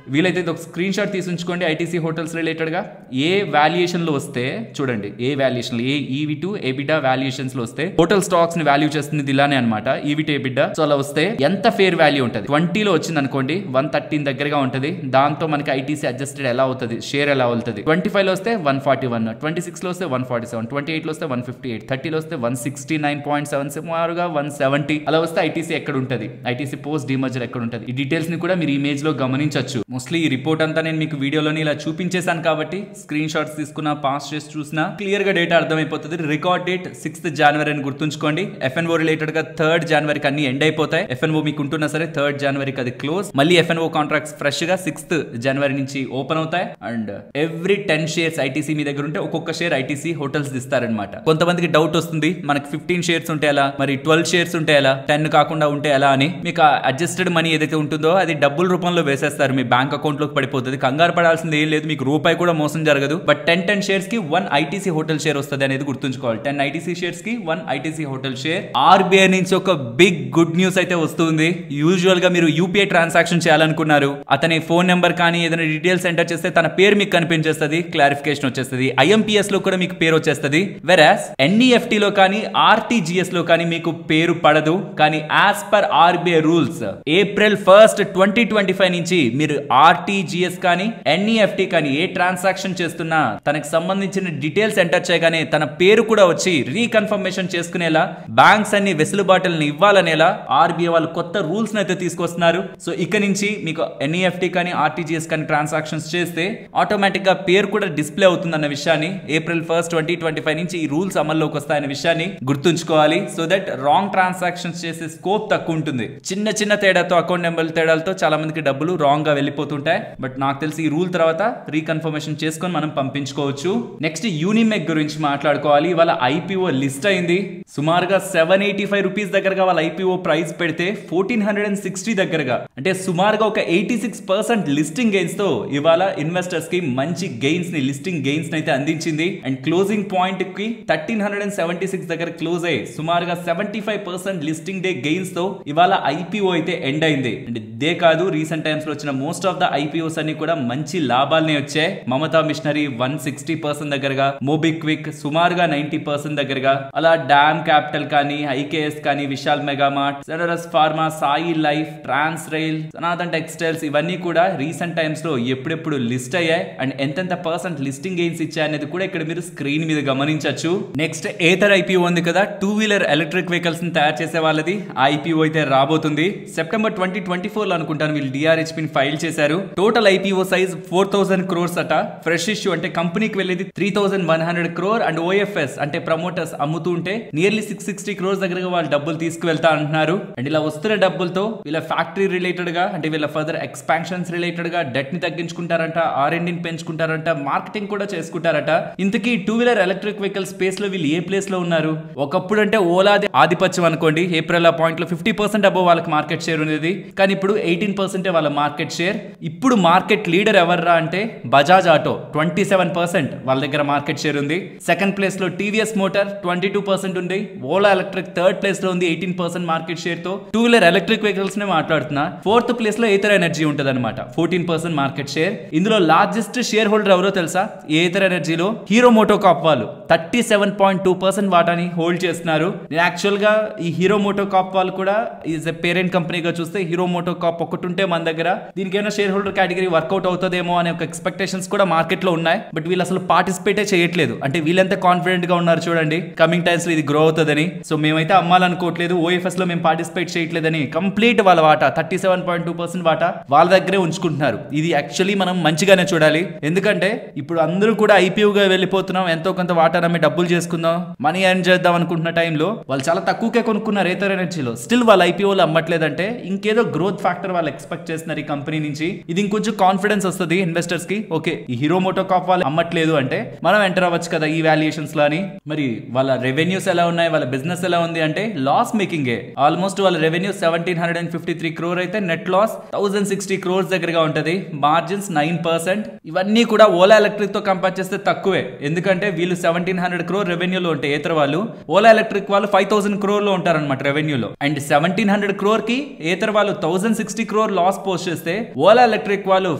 వీలైతే ఒక స్క్రీన్ షాట్ తీసి ఉంచుకోండి. ఐటీసీ హోటల్స్ రిలేటెడ్ గా ఏ వాల్యుయేషన్ లో వస్తే చూడండి, ఏ వాల్యుయేషన్ ఏ ఈవి టు ఎబిటా వాల్యుయేషన్స్ లో వస్తే హోటల్ స్టాక్స్ ని వాల్యూ చేస్తుంది ఇలానే అనమాట, ఈవి టు ఎబిటా. సో అలా వస్తే ఎంత ఫేర్ వాల్యూ ఉంటుంది, 20 లో వచ్చింది అనుకోండి 113 దగ్గరగా ఉంటుంది. దాంతో మనకి ఐటీసీ అడ్జస్టెడ్ ఎలా అవుతుంది, షేర్ ఎలా అవుతుంది. 25 లో వస్తే 141, 26 లో వస్తే 147, 28 లో వస్తే 158, 30 లో వస్తే 169.7, సుమారుగా 170. అలా వస్తే ఐటీసీ ఎక్కడ ఉంటుంది, ఐటీసీ పోస్ట్ డీమర్జర్ ఎక్కడ ఉంటుంది, ఈ డీటెయిల్స్ ని కూడా మీరు ఇమేజ్ లో గమనించవచ్చు. మోస్ట్లీ ఈ రిపోర్ట్ అంతా నేను మీకు వీడియోలోని ఇలా చూపించేశాను కాబట్టి స్క్రీన్ షాట్స్ తీసుకున్నా, పాస్ చేసి చూసినా క్లియర్ గా డేటా అర్థమైపోతుంది. రికార్డ్ డేట్ 6th January అని గుర్తుంచుకోండి. ఎఫ్ఎన్ఓ రిలేటెడ్ గా 3rd January కి అన్ని ఎండ్ అయిపోతాయి. ఎఫ్ఎన్ఓ మీకు ఉంటున్నా సరే 3rd January కి అది క్లోజ్. మళ్ళీ ఎఫ్ఎన్ఓ కాంట్రాక్ట్స్ ఫ్రెష్ గా 6th January నుంచి ఓపెన్ అవుతాయి. అండ్ ఎవ్రీ 10 షేర్స్ ఐటీసీ మీ దగ్గర ఉంటే ఒక్కొక్క షేర్ ఐటీసీ హోటల్స్ ఇస్తారనమాట. కొంతమందికి డౌట్ వస్తుంది, మనకి 15 షేర్స్ ఉంటే ఎలా, మరి 12 షేర్స్ ఉంటే ఎలా, 10 కాకుండా ఉంటే ఎలా అని. మీకు అడ్జస్టెడ్ మనీ ఏదైతే ఉంటుందో అది డబ్బుల రూపంలో వేసేస్తారు, మీ బ్యాంక్ అకౌంట్ లోకి పడిపోతుంది. కంగారు పడాల్సింది ఏం లేదు, మీకు రూపాయి కూడా మోసం జరగదు. బట్ 10 షేర్స్ కి 1 ఐటీసీ హోటల్ షేర్ వస్తుంది అనేది గుర్తుంచుకోవాలి. 10 ఐటీసీ షేర్స్ కి 1 ఐటీసీ హోటల్ షేర్. ఆర్బీఐ నుంచి ఒక బిగ్ గుడ్ న్యూస్ అయితే వస్తుంది. యూజువల్ గా మీరు యూపీఐ ట్రాన్సాక్షన్ చేయాలనుకున్నారు, అతని ఫోన్ నెంబర్ కానీ ఏదైనా డీటెయిల్స్ ఎంటర్ చేస్తే తన పేరు మీకు కనిపించేస్తుంది, క్లారిఫికేషన్ వచ్చేస్తుంది. ఐఎంపీఎస్ లో కూడా మీకు పేరు వచ్చేస్తుంది. వెరాస్ ఎన్ఈఎఫ్టీ లో కానీ ఆర్టీజీఎస్ లో కానీ మీకు పేరు పడదు. కానీ as per RBI rules April 1st 2025 నుంచి మీరు ఆర్టీజీఎస్ కానీ ఎన్ఈఎఫ్టీ కానీ ఏ ట్రాన్సాక్షన్ చేస్తున్నా తనకు సంబంధించిన డీటెయిల్స్ ఎంటర్ చేయగానే తన పేరు కూడా వచ్చి రీకన్ఫర్మేషన్ చేసుకునేలా బ్యాంక్స్ అన్ని వెసులుబాటులను ఇవ్వాలనేలా ఆర్బీఐ వాళ్ళు కొత్త రూల్స్ అయితే తీసుకొస్తున్నారు. సో ఇక నుంచి మీకు ఎన్ఈఎఫ్టీ కానీ ఆర్టీజీఎస్ కానీ ట్రాన్సాక్షన్స్ చేస్తే ఆటోమేటిక్ గా పేరు కూడా డిస్ప్లే అవుతుందన్న విషయాన్ని April 1st 2025 నుంచి ఈ రూల్స్ అమల్లోకి వస్తాయనే విషయాన్ని గుర్తుంచుకోవాలి. సో దట్ రాంగ్ ట్రాన్సాక్షన్స్ చేసే స్కోప్ తక్కువ ఉంటుంది. చిన్న చిన్న తేడాతో అకౌంట్ నెంబర్ తేడాలతో చాలా మందికి డబ్బులు రాంగ్ గా వెళ్ళిపోతుంటాయి. బట్ నాకు తెలిసి ఈ రూల్ తర్వాత రీకన్ఫర్మేషన్ చేసుకొని మనం పంపించుకోవచ్చు. నెక్స్ట్ యూనిమెక్ గురించి మాట్లాడుకోవాలి. వాళ్ళ ఐపీఓ లిస్ట్ అయింది. సుమారుగా 785 రూపీస్ దగ్గరగా వాళ్ళ ఐపీఓ ప్రైస్ పెడితే 1460 దగ్గరగా, అంటే సుమారుగా ఒక 86% లిస్టింగ్ గెయిన్స్ తో ఇవాళ ఇన్వెస్టర్స్ కి మంచి గెయిన్స్ ని లిస్టింగ్ గెయిన్స్ అయితే అందించింది. అండ్ క్లోజింగ్ పాయింట్ కి 1376 దగ్గర క్లోజ్ అయ్యి సుమారుగా 75% లిస్టింగ్ డే గెయిన్స్ తో ఇవాళ ఐపీఓ అయితే ఎండ్ అయింది. అండ్ ఇదే కాదు, రీసెంట్ టైమ్స్ లో వచ్చిన మోస్ట్ ఆఫ్ ద ఐపీఓస్ అన్ని కూడా మంచి లాభాలనే వచ్చాయి. మమతా మిషనరీ 160% దగ్గరగా, మోబిక్విక్ సుమారుగా 90% దగ్గరగా, అలా డామ్ క్యాపిటల్ కానీ, ఐకేఎస్ కానీ, Vishal mega mart, Senores pharma, Sai life, trans rail, Sanathan textiles ఇవన్నీ కూడా రీసెంట్ టైమ్స్ లో ఎప్పుడెప్పుడు లిస్ట్ అయ్యాయి అండ్ ఎంతెంత పర్సెంట్ లిస్టింగ్ గెయిన్స్ ఇచ్చాయి అనేది కూడా ఇక్కడ మీరు స్క్రీన్ మీద గమనించవచ్చు. నెక్స్ట్ ఏథర్ ఐపీఓ ఉంది కదా, 2-wheeler ఎలక్ట్రిక్ వెహికల్స్ ని తయారు చేసే వాళ్ళది ఐపీఓ అయితే రాబోతుంది. సెప్టెంబర్ 2024 లో అనుకుంటాను వీళ్ళు డిఆర్హెచ్పి ఫైల్ చేశారు. చేశారు. టోటల్ ఐపీఓ సైజ్ 4000 crores అట. ఫ్రెష్ ఇష్యూ అంటే కంపెనీకి వెళ్ళేది 3100 crore అండ్ ఓఎఫ్ఎస్ అంటే ప్రమోటర్స్ అమ్ముతూ ఉంటే నియర్లీ 660 crores దగ్గరగా వాళ్ళు డబ్బులు తీసుకువెళ్తా అంటున్నారు. అండ్ ఇలా వస్తున్న డబ్బులతో వీళ్ళ ఫ్యాక్టరీ రిలేటెడ్ గా అంటే వీళ్ళ ఫర్దర్ ఎక్స్పాన్షన్స్ రిలేటెడ్ గా డెట్ ని తగ్గించుకుంటారంట, R&Dని పెంచుకుంటారంట, మార్కెటింగ్ కూడా చేసుకుంటారట. ఇంతకీ 2-wheeler ఎలక్ట్రిక్ వెహికల్ స్పేస్ లో వీళ్ళు ఏ ప్లేస్ లో ఉన్నారు? ఒకప్పుడు అంటే ఓలా ఆధిపత్యం అనుకోండి. ఏప్రిల్ ఆ పాయింట్ లో 50% అబోవ్ వాళ్ళకి మార్కెట్ షేర్ ఉండేది. కానీ ఇప్పుడు 18% వాళ్ళ మార్కెట్ షేర్. ఇప్పుడు మార్కెట్ లీడర్ ఎవర్రా అంటే బజాజ్ ఆటో 27% వాళ్ళ దగ్గర మార్కెట్ షేర్ ఉంది. సెకండ్ ప్లేస్ లో టీవీఎస్ మోటార్ 22% ఉంది. ఓలా ఎలక్ట్రిక్ థర్డ్ ప్లేస్ లో ఉంది 18% మార్కెట్ షేర్ తో. 2-wheeler ఎలక్ట్రిక్ వెహికల్స్ నే మాట్లాడుతున్నా. ఫోర్త్ ప్లేస్ లో ఏథర్ ఎనర్జీ ఉంటది అనమాట, 14% మార్కెట్ షేర్. ఇందులో లార్జెస్ట్ షేర్ హోల్డర్ ఎవరో తెలుసా? ఏథర్ ఎనర్జీలో హీరో మోటోకార్ప్ వాళ్ళు 37.2% వాటాని హోల్డ్ చేస్తున్నారు. యాక్చువల్ గా ఈ హీరో మోటోకార్ప్ వాళ్ళు కూడా ఈజ్ ఎ పేరెంట్ కంపెనీగా చూస్తే హీరో మోటోకార్ప్ ఒకటి ఉంటే మన దగ్గర దీనికైనా షేర్ హోల్డర్ కేటగిరీ వర్కౌట్ అవుతుందేమో అనే ఒక ఎక్స్పెక్టేషన్స్ కూడా మార్కెట్ లో ఉన్నాయి. బట్ వీళ్ళు అసలు పార్టిసిపేటే చేయట్లేదు. అంటే వీళ్ళంత కాన్ఫిడెంట్ గా ఉన్నారు చూడండి, కమింగ్ టైమ్స్ లో ఇది గ్రో అవుతుందని. సో మేమైతే అమ్మాలనుకోవట్లేదు, ఓఎఫ్ఎస్ లో మేము పార్టిసిపేట్ చేయట్లేదని కంప్లీట్ వాళ్ళ వాటా 37.2% వాటా వాళ్ళ దగ్గరే ఉంచుకుంటున్నారు. ఇది యాక్చువల్లీ మనం మంచిగానే చూడాలి. ఎందుకంటే ఇప్పుడు అందరూ కూడా ఐపీఓగా వెళ్ళిపోతున్నాం, ఎంతో కొంత వాటా నమ్మి డబ్బులు చేసుకుందాం, మనీ ఎర్న్ చేద్దాం అనుకుంటున్న టైంలో వాళ్ళు చాలా తక్కువకే కొనుక్కున్నారు ఏథర్ ఎనర్జీలో. స్టిల్ వాళ్ళ ఐపీఓలు అమ్మట్లేదంటే ఇంకేదో గ్రోత్ ఫ్యాక్టర్ వాళ్ళు ఎక్స్పెక్ట్ చేస్తున్నారు ఈ కంపెనీ నుంచి. ఇది ఇంకొంచెం కాన్ఫిడెన్స్ వస్తుంది ఇన్వెస్టర్స్ కి. ఓకే, ఈ హీరో మోటోకార్ప్ వాళ్ళు అమ్మట్లేదు అంటే మనం ఎంటర్ అవ్వచ్చు కదా ఈ వాల్యుయేషన్స్ లో అని. మరి వాళ్ళ రెవెన్యూస్ ఎలా ఉన్నాయి, వాళ్ళ బిజినెస్ ఎలా ఉంది అంటే లాస్ మేకింగ్. ఆల్మోస్ట్ వాళ్ళ రెవెన్యూ 1753 crore అయితే నెట్ లాస్ 1060 crores దగ్గరగా ఉంటది. మార్జిన్స్ 9%. ఇవన్నీ కూడా ఓలా ఎలక్ట్రిక్ తో కంపేర్ చేస్తే తక్కువే. ఎందుకంటే వీళ్ళు 1700 crore రెవెన్యూలో ఉంటే ఏతర వాళ్ళు, ఓలా ఎలక్ట్రిక్ వాళ్ళు 5000 crore లో ఉంటారన్నమాట రెవెన్యూలో. అండ్ 1700 crore కి ఏతర వాళ్ళు 1060 crore లాస్ పోస్ట్ చేస్తే ఓలా ఎలక్ట్రిక్ వాళ్ళు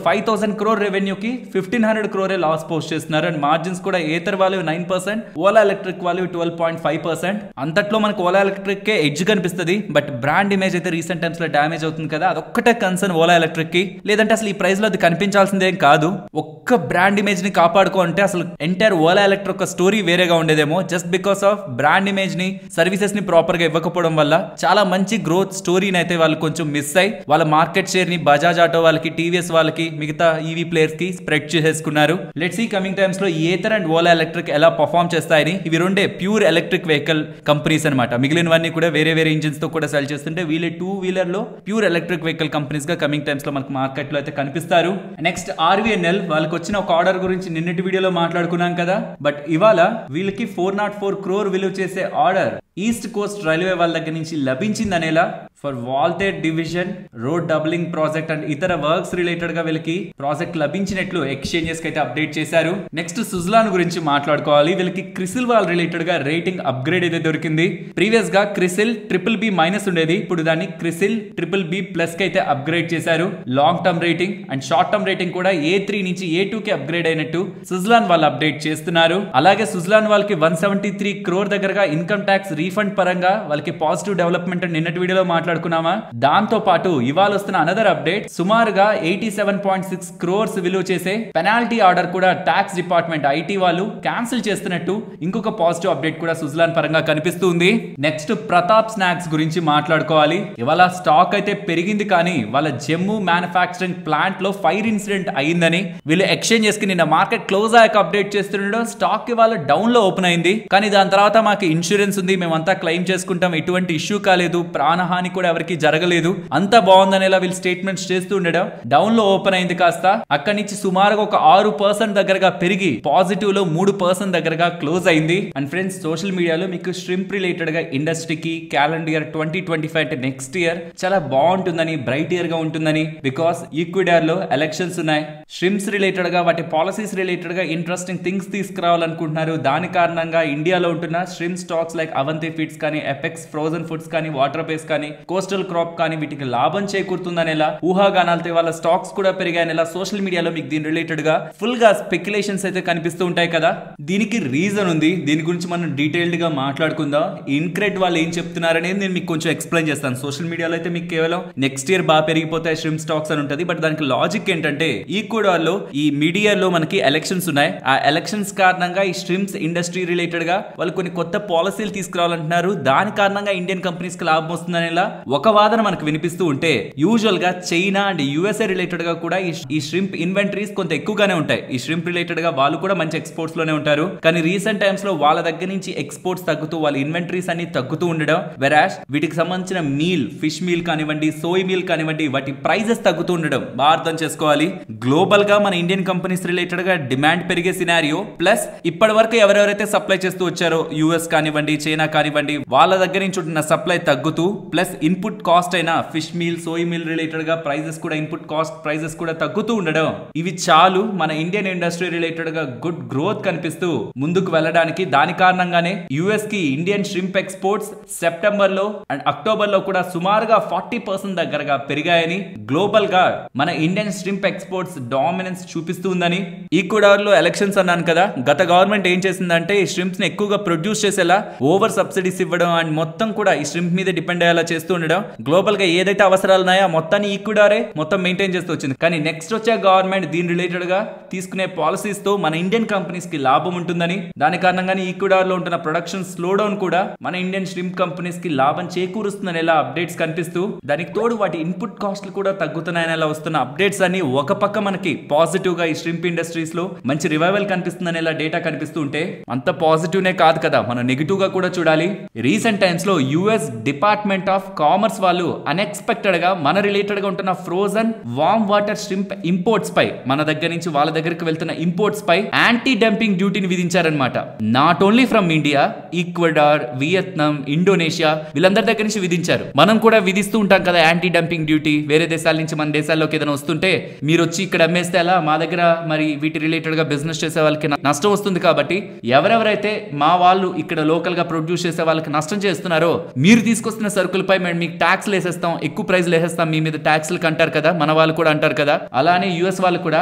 5000 crore రెవెన్యూకి 1500 crore లాస్ పోస్ట్ చేస్తున్నారు. అండ్ మార్జిన్స్ కూడా ఏతర వాళ్ళు 9%, ఓలా ఎలక్ట్రిక్ వాళ్ళు 12.5%. అంతట్లో మనకు ఓలా ఎలక్ట్రిక్ కే ఎడ్జ్ కనిపిస్తుంది. బట్ బ్రాండ్ ఇమేజ్ అయితే రీసెంట్ టైమ్స్ లో డ్యామేజ్ అవుతుంది కదా, అదొక్కటే కన్సర్న్ ఓలా ఎలక్ట్రిక్ కి. లేదంటే అసలు ఈ ప్రైస్ లో అది కనిపించాల్సిందేం కాదు. ఒక్క బ్రాండ్ ఇమేజ్ ని కాపాడుకోంటే అసలు ఎంటైర్ ఓలా ఎలక్ట్రిక్ స్టోరీ వేరేగా ఉండేదేమో. Just because of brand image ని, సర్వీసెస్ ని ప్రాపర్ గా ఇవ్వకపోవడం వల్ల చాలా మంచి గ్రోత్ స్టోరీని అయితే వాళ్ళు కొంచెం మిస్ అయ్యి వాళ్ళ మార్కెట్ షేర్ ని బజాజ్ ఆటో వాళ్ళకి, టీవీఎస్ వాళ్ళకి, మిగతా ఈవీ ప్లేయర్స్ కి స్ప్రెడ్ చేసేసుకున్నారు. లెట్స్ సీ కమింగ్ టైమ్స్ లో ఏథర్ అండ్ ఓలా ఎలక్ట్రిక్ ఎలా పర్ఫార్మ్ చేస్తాయని. ఇవి రెండే ప్యూర్ ఎలక్ట్రిక్ వెహికల్ కంపెనీస్ అనమాట. మిగిలినవన్నీ కూడా వేరే వేరే ఇంజిన్స్ తో కూడా సెల్ చేస్తుంటే వీళ్ళే 2-wheeler లో ప్యూర్ ఎలక్ట్రిక్ వెహికల్ కంపెనీస్ గా కమింగ్ టైమ్స్ లో మనకు మార్కెట్ లో అయితే కనిపిస్తారు. నెక్స్ట్ RVNL వాళ్ళకి వచ్చిన ఒక ఆర్డర్ గురించి నిన్నటి వీడియోలో మాట్లాడుకున్నాం కదా. బట్ ఇవాళ వీళ్ళకి 404 crore విలువ చేసే ఆర్డర్ ఈస్ట్ కోస్ట్ రైల్వే వాళ్ళ దగ్గర నుంచి లభించిందనేలా for Waltair division road doubling project and ఇతర వర్క్స్ రిలేటెడ్ గా వీళ్ళకి ప్రాజెక్ట్ లభించినట్లు ఎక్స్చేంజెస్ కి అయితే అప్డేట్ చేశారు. నెక్స్ట్ సుజలాన్ గురించి మాట్లాడుకోవాలి. వీళ్ళకి క్రిసిల్ వాళ్ళ రిలేటెడ్ గా రేటింగ్ అప్గ్రేడ్ అయితే దొరికింది. ప్రీవియస్ గా క్రిసిల్ BBB- ఉండేది, ఇప్పుడు దాన్ని క్రిసిల్ BBB+ కి అయితే అప్గ్రేడ్ చేశారు. Long term rating and short term rating కూడా A3 నుంచి A2 కి అప్గ్రేడ్ అయినట్టు సుజలాన్ వాళ్ళు అప్డేట్ చేస్తున్నారు. అలాగే సుజలాన్ వాళ్ళకి 173 crore దగ్గరగా ఇన్కమ్ ట్యాక్స్ రీఫండ్ పరంగా వాళ్ళకి పాజిటివ్ డెవలప్మెంట్ నిన్నటి వీడియోలో మాట్లాడుకున్నామా. దాంతో పాటు ఇవాళ వస్తున్న అనదర్ అప్డేట్, సుమారుగా 87.6 crores విలువ చేసే పెనాల్టీ ఆర్డర్ కూడా ట్యాక్స్ డిపార్ట్మెంట్ IT వాళ్ళు క్యాన్సిల్ చేస్తున్నట్టు ఇంకొక పాజిటివ్ అప్డేట్ కూడా సుజలాన్ పరంగా కనిపిస్తుంది. నెక్స్ట్ ప్రతాప్ స్నాక్స్ గురించి మాట్లాడుకోవాలి. ఇవాళ స్టాక్ అయితే పెరిగింది, కానీ వాళ్ళ జమ్మూ మ్యానుఫ్యాక్చరింగ్ ప్లాంట్ లో ఫైర్ ఇన్సిడెంట్ అయిందని వీళ్ళు ఎక్స్చేంజెస్ కి నిన్న మార్కెట్ క్లోజ్ అయ్యాక అప్డేట్ చేస్తుండడం స్టాక్ ఇవాళ డౌన్ లో ఓపెన్ అయింది. కానీ దాని తర్వాత మాకు ఇన్సూరెన్స్ ఉంది, మేమంతా క్లెయిమ్ చేసుకుంటాం, ఎటువంటి ఇష్యూ కాలేదు, ప్రాణహాని కూడా ఎవరికి జరగలేదు, అంతా బాగుందనేలా వీళ్ళు స్టేట్మెంట్స్ చేస్తూ ఉండడం డౌన్ లో ఓపెన్ అయింది. కాస్త అక్కడి నుంచి సుమారుగా ఒక 6% దగ్గరగా పెరిగి పాజిటివ్ లో 3% దగ్గరగా క్లోజ్ అయింది. అండ్ ఫ్రెండ్స్, సోషల్ మీడియాలో మీకు ష్రింప్ రిలేటెడ్ గా ఇండస్ట్రీకి క్యాలెండర్ ఇయర్ 2025 అంటే నెక్స్ట్ ఇయర్ చాలా బాగుంటుందని, బ్రైట్ ఇయర్ గా ఉంటుందని, బికాస్ ఈక్విడార్ లో ఎలక్షన్స్ ఉన్నాయి. ష్రింప్స్ రిలేటెడ్ గా, వాటి పాలసీస్ రిలేటెడ్ గా ఇంట్రెస్టింగ్ థింగ్స్ తీసుకురావాలనుకుంటున్నారు. దాని కారణంగా ఇండియాలో ఉంటున్న shrimp stocks like Avanti Feeds కానీ, ఎపెక్స్ ఫ్రోజన్ ఫుడ్స్ కానీ, వాటర్ బేస్ కానీ, కోస్టల్ క్రాప్ కానీ వీటికి లాభం చేకూరుతుందనేలా ఊహాగానాలతో వాళ్ళ స్టాక్స్ కూడా పెరిగాయనేలా సోషల్ మీడియాలో మీకు దీని రిలేటెడ్ గా ఫుల్ గా స్పెక్యులేషన్స్ అయితే కనిపిస్తూ ఉంటాయి కదా. దీనికి రీజన్ ఉంది, దీని గురించి మనం డీటెయిల్డ్ గా మాట్లాడుకుందాం. ఇన్క్రెడ్ వాళ్ళు ఏం చెప్తున్నారనేది నేను మీకు కొంచెం ఎక్స్ప్లెయిన్ చేస్తాను. సోషల్ మీడియాలో అయితే మీకు కేవలం నెక్స్ట్ ఇయర్ బాగా పెరిగిపోతాయి ష్రింప్ స్టాక్స్ అని ఉంటుంది. బట్ దానికి లాజిక్ ఏంటంటే, ఈక్వెడార్ లో ఈ మిడ్ ఇయర్ లో మనకి ఎలక్షన్స్ ఉన్నాయి. ఆ ఎలక్షన్స్ కారణంగా ఈ ష్రింప్స్ ఇండస్ట్రీ రిలేటెడ్ గా వాళ్ళు కొన్ని కొత్త పాలసీలు తీసుకురావాలని అంటున్నారు. దాని కారణంగా ఇండియన్ కంపెనీస్ కి లాభం వస్తుందనేలా ఒక వాదన మనకు వినిపిస్తూ ఉంటే, యూజువల్ గా చైనా అండ్ యుఎస్ఏ రిలేటెడ్ గా కూడా ఈ ష్రింప్ ఇన్వెంటరీస్ కొంత ఎక్కువగానే ఉంటాయి. ఈ ష్రింప్ రిలేటెడ్ గా వాళ్ళు కూడా మంచి ఎక్స్పోర్ట్స్ లోనే ఉంటారు. కానీ రీసెంట్ టైమ్స్ లో వాళ్ళ దగ్గర నుంచి ఎక్స్పోర్ట్స్ తగ్గుతూ వాళ్ళ ఇన్వెంటరీస్ అన్ని తగ్గుతూ ఉండడం, వెరాష్ వీటికి సంబంధించిన మీల్, ఫిష్ మీల్ కానివ్వండి, సోయ్ మీల్ కానివ్వండి, వాటి ప్రైజెస్ తగ్గుతూ ఉండడం బాగా అర్థం చేసుకోవాలి. గ్లోబల్ గా మన ఇండియన్ కంపెనీస్ రిలేటెడ్ గా డిమాండ్ పెరిగే సినారియో ప్లస్ ఇప్పటి వరకు ఎవరెవరైతే సప్లై చేస్తూ వచ్చారో యుఎస్ కానివ్వండి, చైనా కానివ్వండి, వాళ్ళ దగ్గర నుంచి ఉంటున్న సప్లై తగ్గుతూ ప్లస్ ఇన్పుట్ కాస్ట్ అయిన fish meal, soy meal related గా ప్రైజెస్ కూడా, ఇన్పుట్ కాస్ట్ ప్రైజెస్ కూడా తగ్గుతూ ఉండడం, ఇవి చాలు మన ఇండియన్ ఇండస్ట్రీ రిలేటెడ్ గా గుడ్ గ్రోత్ కనిపిస్తూ ముందుకు వెళ్ళడానికి. దాని కారణంగానే యుఎస్ కి ఇండియన్ ష్రింప్ ఎక్స్పోర్ట్స్ సెప్టెంబర్ లో అండ్ అక్టోబర్ లో కూడా సుమారుగా 40% దగ్గరగా పెరిగాయని, గ్లోబల్ గా మన ఇండియన్ ష్రింప్ ఎక్స్పోర్ట్స్ డామినెన్స్ చూపిస్తుందని. ఈక్వెడార్ లో ఎలక్షన్స్ అన్నాను కదా, గత గవర్నమెంట్ ఏం చేసిందంటే ఈ ష్రింప్స్ ని ఎక్కువగా ప్రొడ్యూస్ చేసేలా ఓవర్ సబ్సిడీస్ ఇవ్వడం అండ్ మొత్తం కూడా ఈ ష్రింప్ మీద డిపెండ్ అయ్యేలా చేస్తూ ఉండడం. గ్లోబల్ గా ఏదైతే అవసరాలు ఉన్నాయో మొత్తాన్ని ఈక్వెడారే మొత్తం మెయింటైన్ చేస్తూ వచ్చింది. కానీ నెక్స్ట్ వచ్చే గవర్నమెంట్ దీని రిలేటెడ్ గా తీసుకునే పాలసీస్ తో మన ఇండియన్ కంపెనీస్ కి లాభం ఉంటుందని, దాని కారణంగానే ఈక్వెడార్ లో ఉంటున్న ప్రొడక్షన్ స్లో డౌన్ కూడా మన ఇండియన్ ష్రింప్ కంపెనీస్ కి లాభం చేకూరుస్తుందని ఎలా అప్డేట్స్ కనిపిస్తూ, దానికి తోడు వాటి ఇన్పుట్ కాస్ట్లు కూడా తగ్గుతున్నాయని అలా వస్తున్న అప్డేట్స్ అన్ని ఒక పక్క మనకి పాజిటివ్ గా ఈ ష్రింప్ ఇండస్ట్రీస్ లో మంచి రివైవల్ కనిపిస్తుందని ఎలా డేటా కనిపిస్తూ ఉంటే, అంత పాజిటివ్ నే కాదు కదా, మనం నెగిటివ్ గా కూడా చూడాలి. రీసెంట్ టైమ్స్ లో యుఎస్ డిపార్ట్మెంట్ ఆఫ్ కామర్స్ వాళ్ళు అన్ఎక్స్పెక్టెడ్ గా మన రిలేటెడ్ గా ఉంటున్న frozen warm water shrimp imports పై, మన దగ్గర నుంచి వాళ్ళ దగ్గరికి వెళ్తున్న ఇంపోర్ట్స్ పై యాంటీ డంపింగ్ డ్యూటీని విధించారనమాట. Not only from India, Ecuador, Vietnam, Indonesia వీళ్ళందరి దగ్గర నుంచి విధించారు. మనం కూడా విధిస్తూ ఉంటాం కదా యాంటీ డంపింగ్ డ్యూటీ. వేరే దేశాల నుంచి మన దేశాల్లోకి ఏదైనా వస్తుంటే మీరు వచ్చి ఇక్కడ అమ్మేస్తే అలా మా దగ్గర మరి వీటి రిలేటెడ్ గా బిజినెస్ చేసే వాళ్ళకి నష్టం వస్తుంది. కాబట్టి ఎవరెవరైతే మా వాళ్ళు ఇక్కడ లోకల్ గా ప్రొడ్యూస్ చేసే వాళ్ళకి నష్టం చేస్తున్నారో, మీరు తీసుకొస్తున్న సరుకులపై మేము మీకు ట్యాక్స్లు వేసేస్తాం, ఎక్కువ ప్రైజ్లు వేసేస్తాం, మీ మీద ట్యాక్స్లు అంటారు కదా, మన వాళ్ళు కూడా అంటారు కదా. అలానే యుఎస్ వాళ్ళు కూడా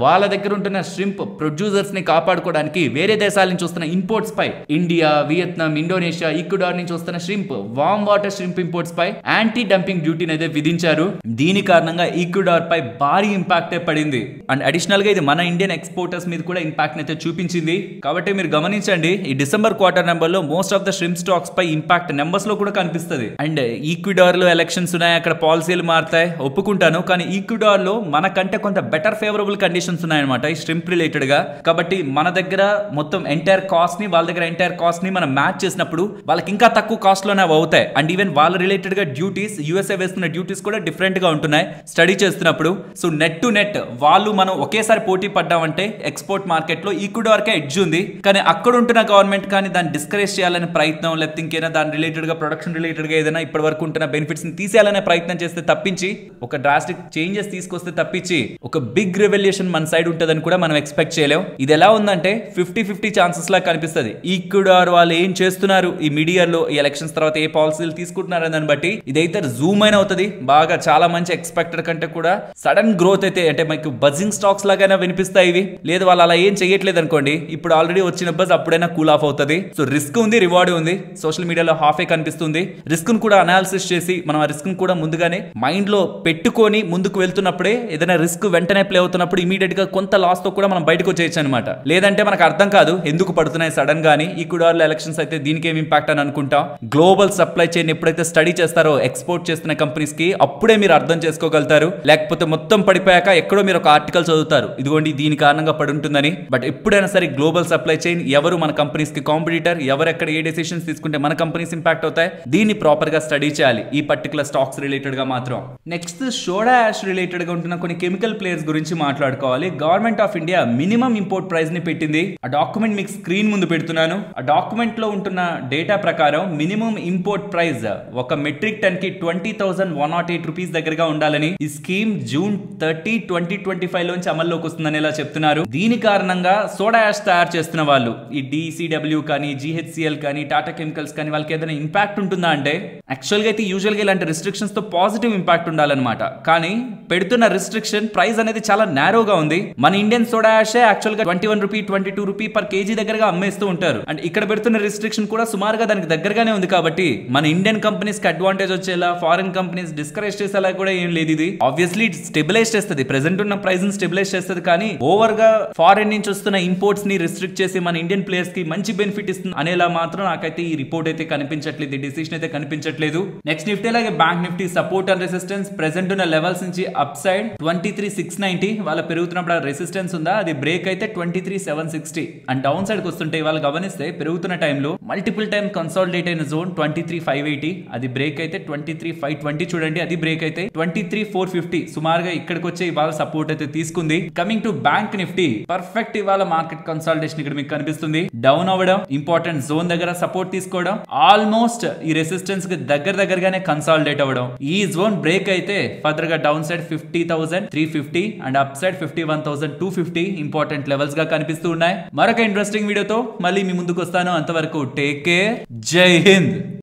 వాళ్ళ దగ్గర ఉంటున్న ష్రింప్ ప్రొడ్యూసర్స్ ని కాపాడుకోవడానికి వేరే దేశాల నుంచి వస్తున్న ఇంపోర్ట్స్ పై, ఇండియా, వియత్నాం, ఇండోనేషియా, ఈక్వెడార్ నుంచి వస్తున్న shrimp, warm water shrimp imports పై యాంటీ డంపింగ్ డ్యూటీని అయితే విధించారు. దీని కారణంగా ఈక్వెడార్ పై భారీ ఇంపాక్ట్ పడింది. అండ్ అడిషనల్ గా ఇది మన ఇండియన్ ఎక్స్పోర్టర్స్ మీద కూడా ఇంపాక్ట్ అయితే చూపించింది. కాబట్టి మీరు గమనించండి, ఈ డిసెంబర్ క్వార్టర్ నెంబర్ లో most of the shrimp stocks పై ఇంపాక్ట్ నెంబర్స్ లో కూడా కనిపిస్తుంది. అండ్ ఈక్వెడార్ లో ఎలక్షన్స్ ఉన్నాయి, అక్కడ పాలసీలు మారుతాయి, ఒప్పుకుంటాను. కానీ ఈక్వెడార్ లో మనకంటే కొంత బెటర్ ఫేవరబుల్ కండిషన్స్ ఉన్నాయన్నమాట ఈ ష్రింప్ రిలేటెడ్ గా. కాబట్టి మన దగ్గర మొత్తం ఎంటైర్ కాస్ట్ ని, వాళ్ళ దగ్గర ఎంటైర్ కాస్ట్ ని మనం మ్యాచ్ చేసినప్పుడు వాళ్ళకి ఇంకా తక్కువ కాస్ట్ లోనే అవుతాయి. అండ్ ఈవెన్ వాళ్ళ రిలేటెడ్ గా డ్యూటీస్, యూఎస్ఏ వేస్తున్న డ్యూటీస్ కూడా డిఫరెంట్ గా ఉంటున్నాయి స్టడీ చేస్తున్నప్పుడు. సో నెట్ టు నెట్ వాళ్ళు మనం ఒకేసారి పోటీ పడ్డామంటే ఎక్స్పోర్ట్ మార్కెట్ లో ఈక్వెడార్ కే ఎడ్జ్ ఉంది. కానీ అక్కడ ఉంటున్న గవర్నమెంట్ కానీ దాన్ని డిస్కరేజ్ చేయాలనే ప్రయత్నం, లేకపోతే ఇంకేనా దాని రిలేటెడ్ గా ప్రొడక్షన్ రిలేటెడ్ గా ఏదైనా ఇప్పటి వరకు ఉంటున్న బెనిఫిట్స్ ని తీసేయాలనే ప్రయత్నం చేస్తే తప్పించి, ఒక డ్రాస్టిక్ చేంజెస్ తీసుకొస్తే తప్పించి ఒక బిగ్ రెవల్యూషన్ మన సైడ్ ఉంటుందని కూడా మనం ఎక్స్పెక్ట్ చేయలేం. ఇది ఎలా ఉందంటే 50-50 ఛాన్సెస్ లా కనిపిస్తుంది. ఈక్వెడార్ వాళ్ళు ఏం చేస్తున్నారు ఈ మీడియా లో, ఈ ఎలక్షన్స్ తర్వాత ఏ పాలసీలు తీసుకుంటున్నారు అని దాన్ని బట్టి ఇదైతే జూమ్ అయిన అవుతుంది. బాగా చాలా మంచి ఎక్స్పెక్టెడ్ కంటే కూడా సడన్ గ్రోత్ అయితే, అంటే మీకు బజింగ్ స్టాక్స్ లాగా వినిపిస్తాయి ఇవి. లేదు వాళ్ళు అలా ఏం చేయట్లేదు అనుకోండి, ఇప్పుడు ఆల్రెడీ వచ్చిన బజ్ అప్పుడైనా కూల్ ఆఫ్ అవుతుంది. సో రిస్క్ ఉంది, రివార్డ్ ఉంది. సోషల్ మీడియాలో హాఫే కనిపిస్తుంది. రిస్క్ ను కూడా అనాలిసిస్ చేసి మనం ఆ రిస్క్ ను కూడా ముందుగానే మైండ్ లో పెట్టుకొని ముందుకు వెళ్తున్నప్పుడే, ఏదైనా రిస్క్ వెంటనే ప్లే అవుతున్నప్పుడు ఇమీడియట్ గా కొంత లాస్ తో కూడా మనం బయటకు వచ్చేయచ్చు అనమాట. లేదంటే మనకు అర్థం కాదు ఎందుకు పడుతున్నాయి సడన్ గానీ. ఈక్వెడార్ లో ఎలక్షన్స్ అయితే దీనికి ఏం ఇంపాక్ట్ అని అనుకుంటాం. గ్లోబల్ సప్లై చైన్ ఎప్పుడైతే స్టడీ చేస్తారో ఎక్స్పోర్ట్ చేస్తున్న కంపెనీస్ కి, అప్పుడే మీరు అర్థం చేసుకోగలుగుతారు. లేకపోతే మొత్తం పడిపోయాక ఎక్కడో మీరు ఒక ఆర్టికల్ చదువుతారు, ఇదిగోండి దీని కారణంగా పడి ఉంటుందని. బట్ ఎప్పుడైనా సరే గ్లోబల్ సప్లై చైన్, ఎవరు మన కంపెనీస్ కి కాంపిటీటర్, ఎవరు ఎక్కడ ఏ డెసిషన్స్ తీసుకుంటే మన కంపెనీస్ ఇంపాక్ట్ అవుతాయి, దీన్ని ప్రాపర్ గా స్టడీ చేయాలి ఈ పర్టికులర్ స్టాక్స్ రిలేటెడ్ గా మాత్రం. నెక్స్ట్ సోడా యాష్ రిలేటెడ్ గా ఉంటున్న కొన్ని కెమికల్ ప్లేయర్స్ గురించి మాట్లాడుకోవాలి. Government of India minimum import price ని పెట్టింది. ఆ డాక్యుమెంట్ మీకు స్క్రీన్ ముందు పెడుతున్నాను. ఆ డాక్యుమెంట్ లో ఉంటున్న డేటా ప్రకారం మినిమం ఇంపోర్ట్ ప్రైస్ ఒక మెట్రిక్ టన్ కి 20,108 రూపీస్ దగ్గరగా ఉండాలని ఈ స్కీమ్ జూన్ 30, 2025 లోంచి అమల్లోకి వస్తుందని ఇలా చెప్తున్నారు. దీని కారణంగా సోడా యాష్ తయారు చేస్తున్న వాళ్ళు, ఈ DCW కానీ, GHCL కానీ, టాటా కెమికల్స్ కానీ, వాళ్ళకి ఏదైనా ఇంపాక్ట్ ఉంటుందా అంటే, యాక్చువల్ గా అయితే యూజువల్ గా ఇలాంటి రిస్ట్రిక్షన్స్ తో పాజిటివ్ ఇంపాక్ట్ ఉండాలన్నమాట. కానీ పెడుతున్న రిస్ట్రిక్షన్ ప్రైస్ అనేది చాలా నారోగా ఉంది. మన ఇండియన్ సోడా యాష్ యాక్చువల్ గా 21 రూపీ, 22 రూపీ పర్ కేజీ దగ్గరగా అమ్మేస్తూ ఉంటారు. అండ్ ఇక్కడ పెడుతున్న రిస్ట్రిక్షన్ కూడా సుమారుగా దానికి దగ్గరగానే ఉంది. కాబట్టి మన ఇండియన్ కంపెనీస్ కి అడ్వాంటేజ్ వచ్చేలా, ఫారెన్ కంపెనీస్ డిస్కరేజ్ చేసేలా కూడా ఏం లేదు. ఇది ఆబ్వియస్లీ స్టెబిలైజ్ చేస్తుంది, ప్రెసెంట్ ఉన్న ప్రైస్ ని స్టెబిలైజ్ చేస్తుంది. కానీ ఓవర్ గా ఫారెన్ నుంచి వస్తున్న ఇంపోర్ట్స్ ని రిస్ట్రిక్ట్ చేసి మన ఇండియన్ ప్లేయర్స్ కి మంచి బెనిఫిట్ ఇస్తుంది అనేలా మాత్రం నాకైతే ఈ రిపోర్ట్ అయితే కనిపించట్లేదు, డిసిషన్ అయితే కనిపించట్లేదు. నెక్స్ట్ నిఫ్టీ అలాగే bank Nifty support and resistance present ఉన్న లెవెల్స్ నుంచి అప్ సైడ్ 23,690 వాళ్ళ పెరుగుతున్నప్పుడు రెసిస్టెన్స్ ఉందా, అది బ్రేక్ అయితే 23,760 అండ్ డౌన్ సైడ్ కి వస్తుంటే వాళ్ళు గమనిస్తే పెరుగుతున్న టైంలో మల్టిపుల్ టైం కన్సాలిడేట్ అయిన జోన్ 23,580 అది బ్రేక్ అయితే 23,520 చూడండి, అది బ్రేక్ అయితే 23,450 సుమారుగా ఇక్కడికి వచ్చే ఇవాళ సపోర్ట్ అయితే తీసుకుంది. Coming to bank Nifty perfect ఇవాళ మార్కెట్ కన్సాలిడేషన్ ఇక్కడ మీకు కనిపిస్తుంది. డౌన్ అవ్వడం, ఇంపార్టెంట్ జోన్ దగ్గర సపోర్ట్ తీసుకోవడం, ఆల్మోస్ట్ ఈ రెసిస్టెన్స్ కి దగ్గరగానే కన్సాలిడేట్ అవ్వడం. ఈ జోన్ బ్రేక్ అయితే ఫర్దర్ గా down side 50,350 and up side 51,250 important levels గా కనిపిస్తూ ఉన్నాయి. మరొక ఇంట్రెస్టింగ్ వీడియోతో మళ్ళీ మీ ముందుకు వస్తాను. అంతవరకు టేక్ కేర్, జై హింద్.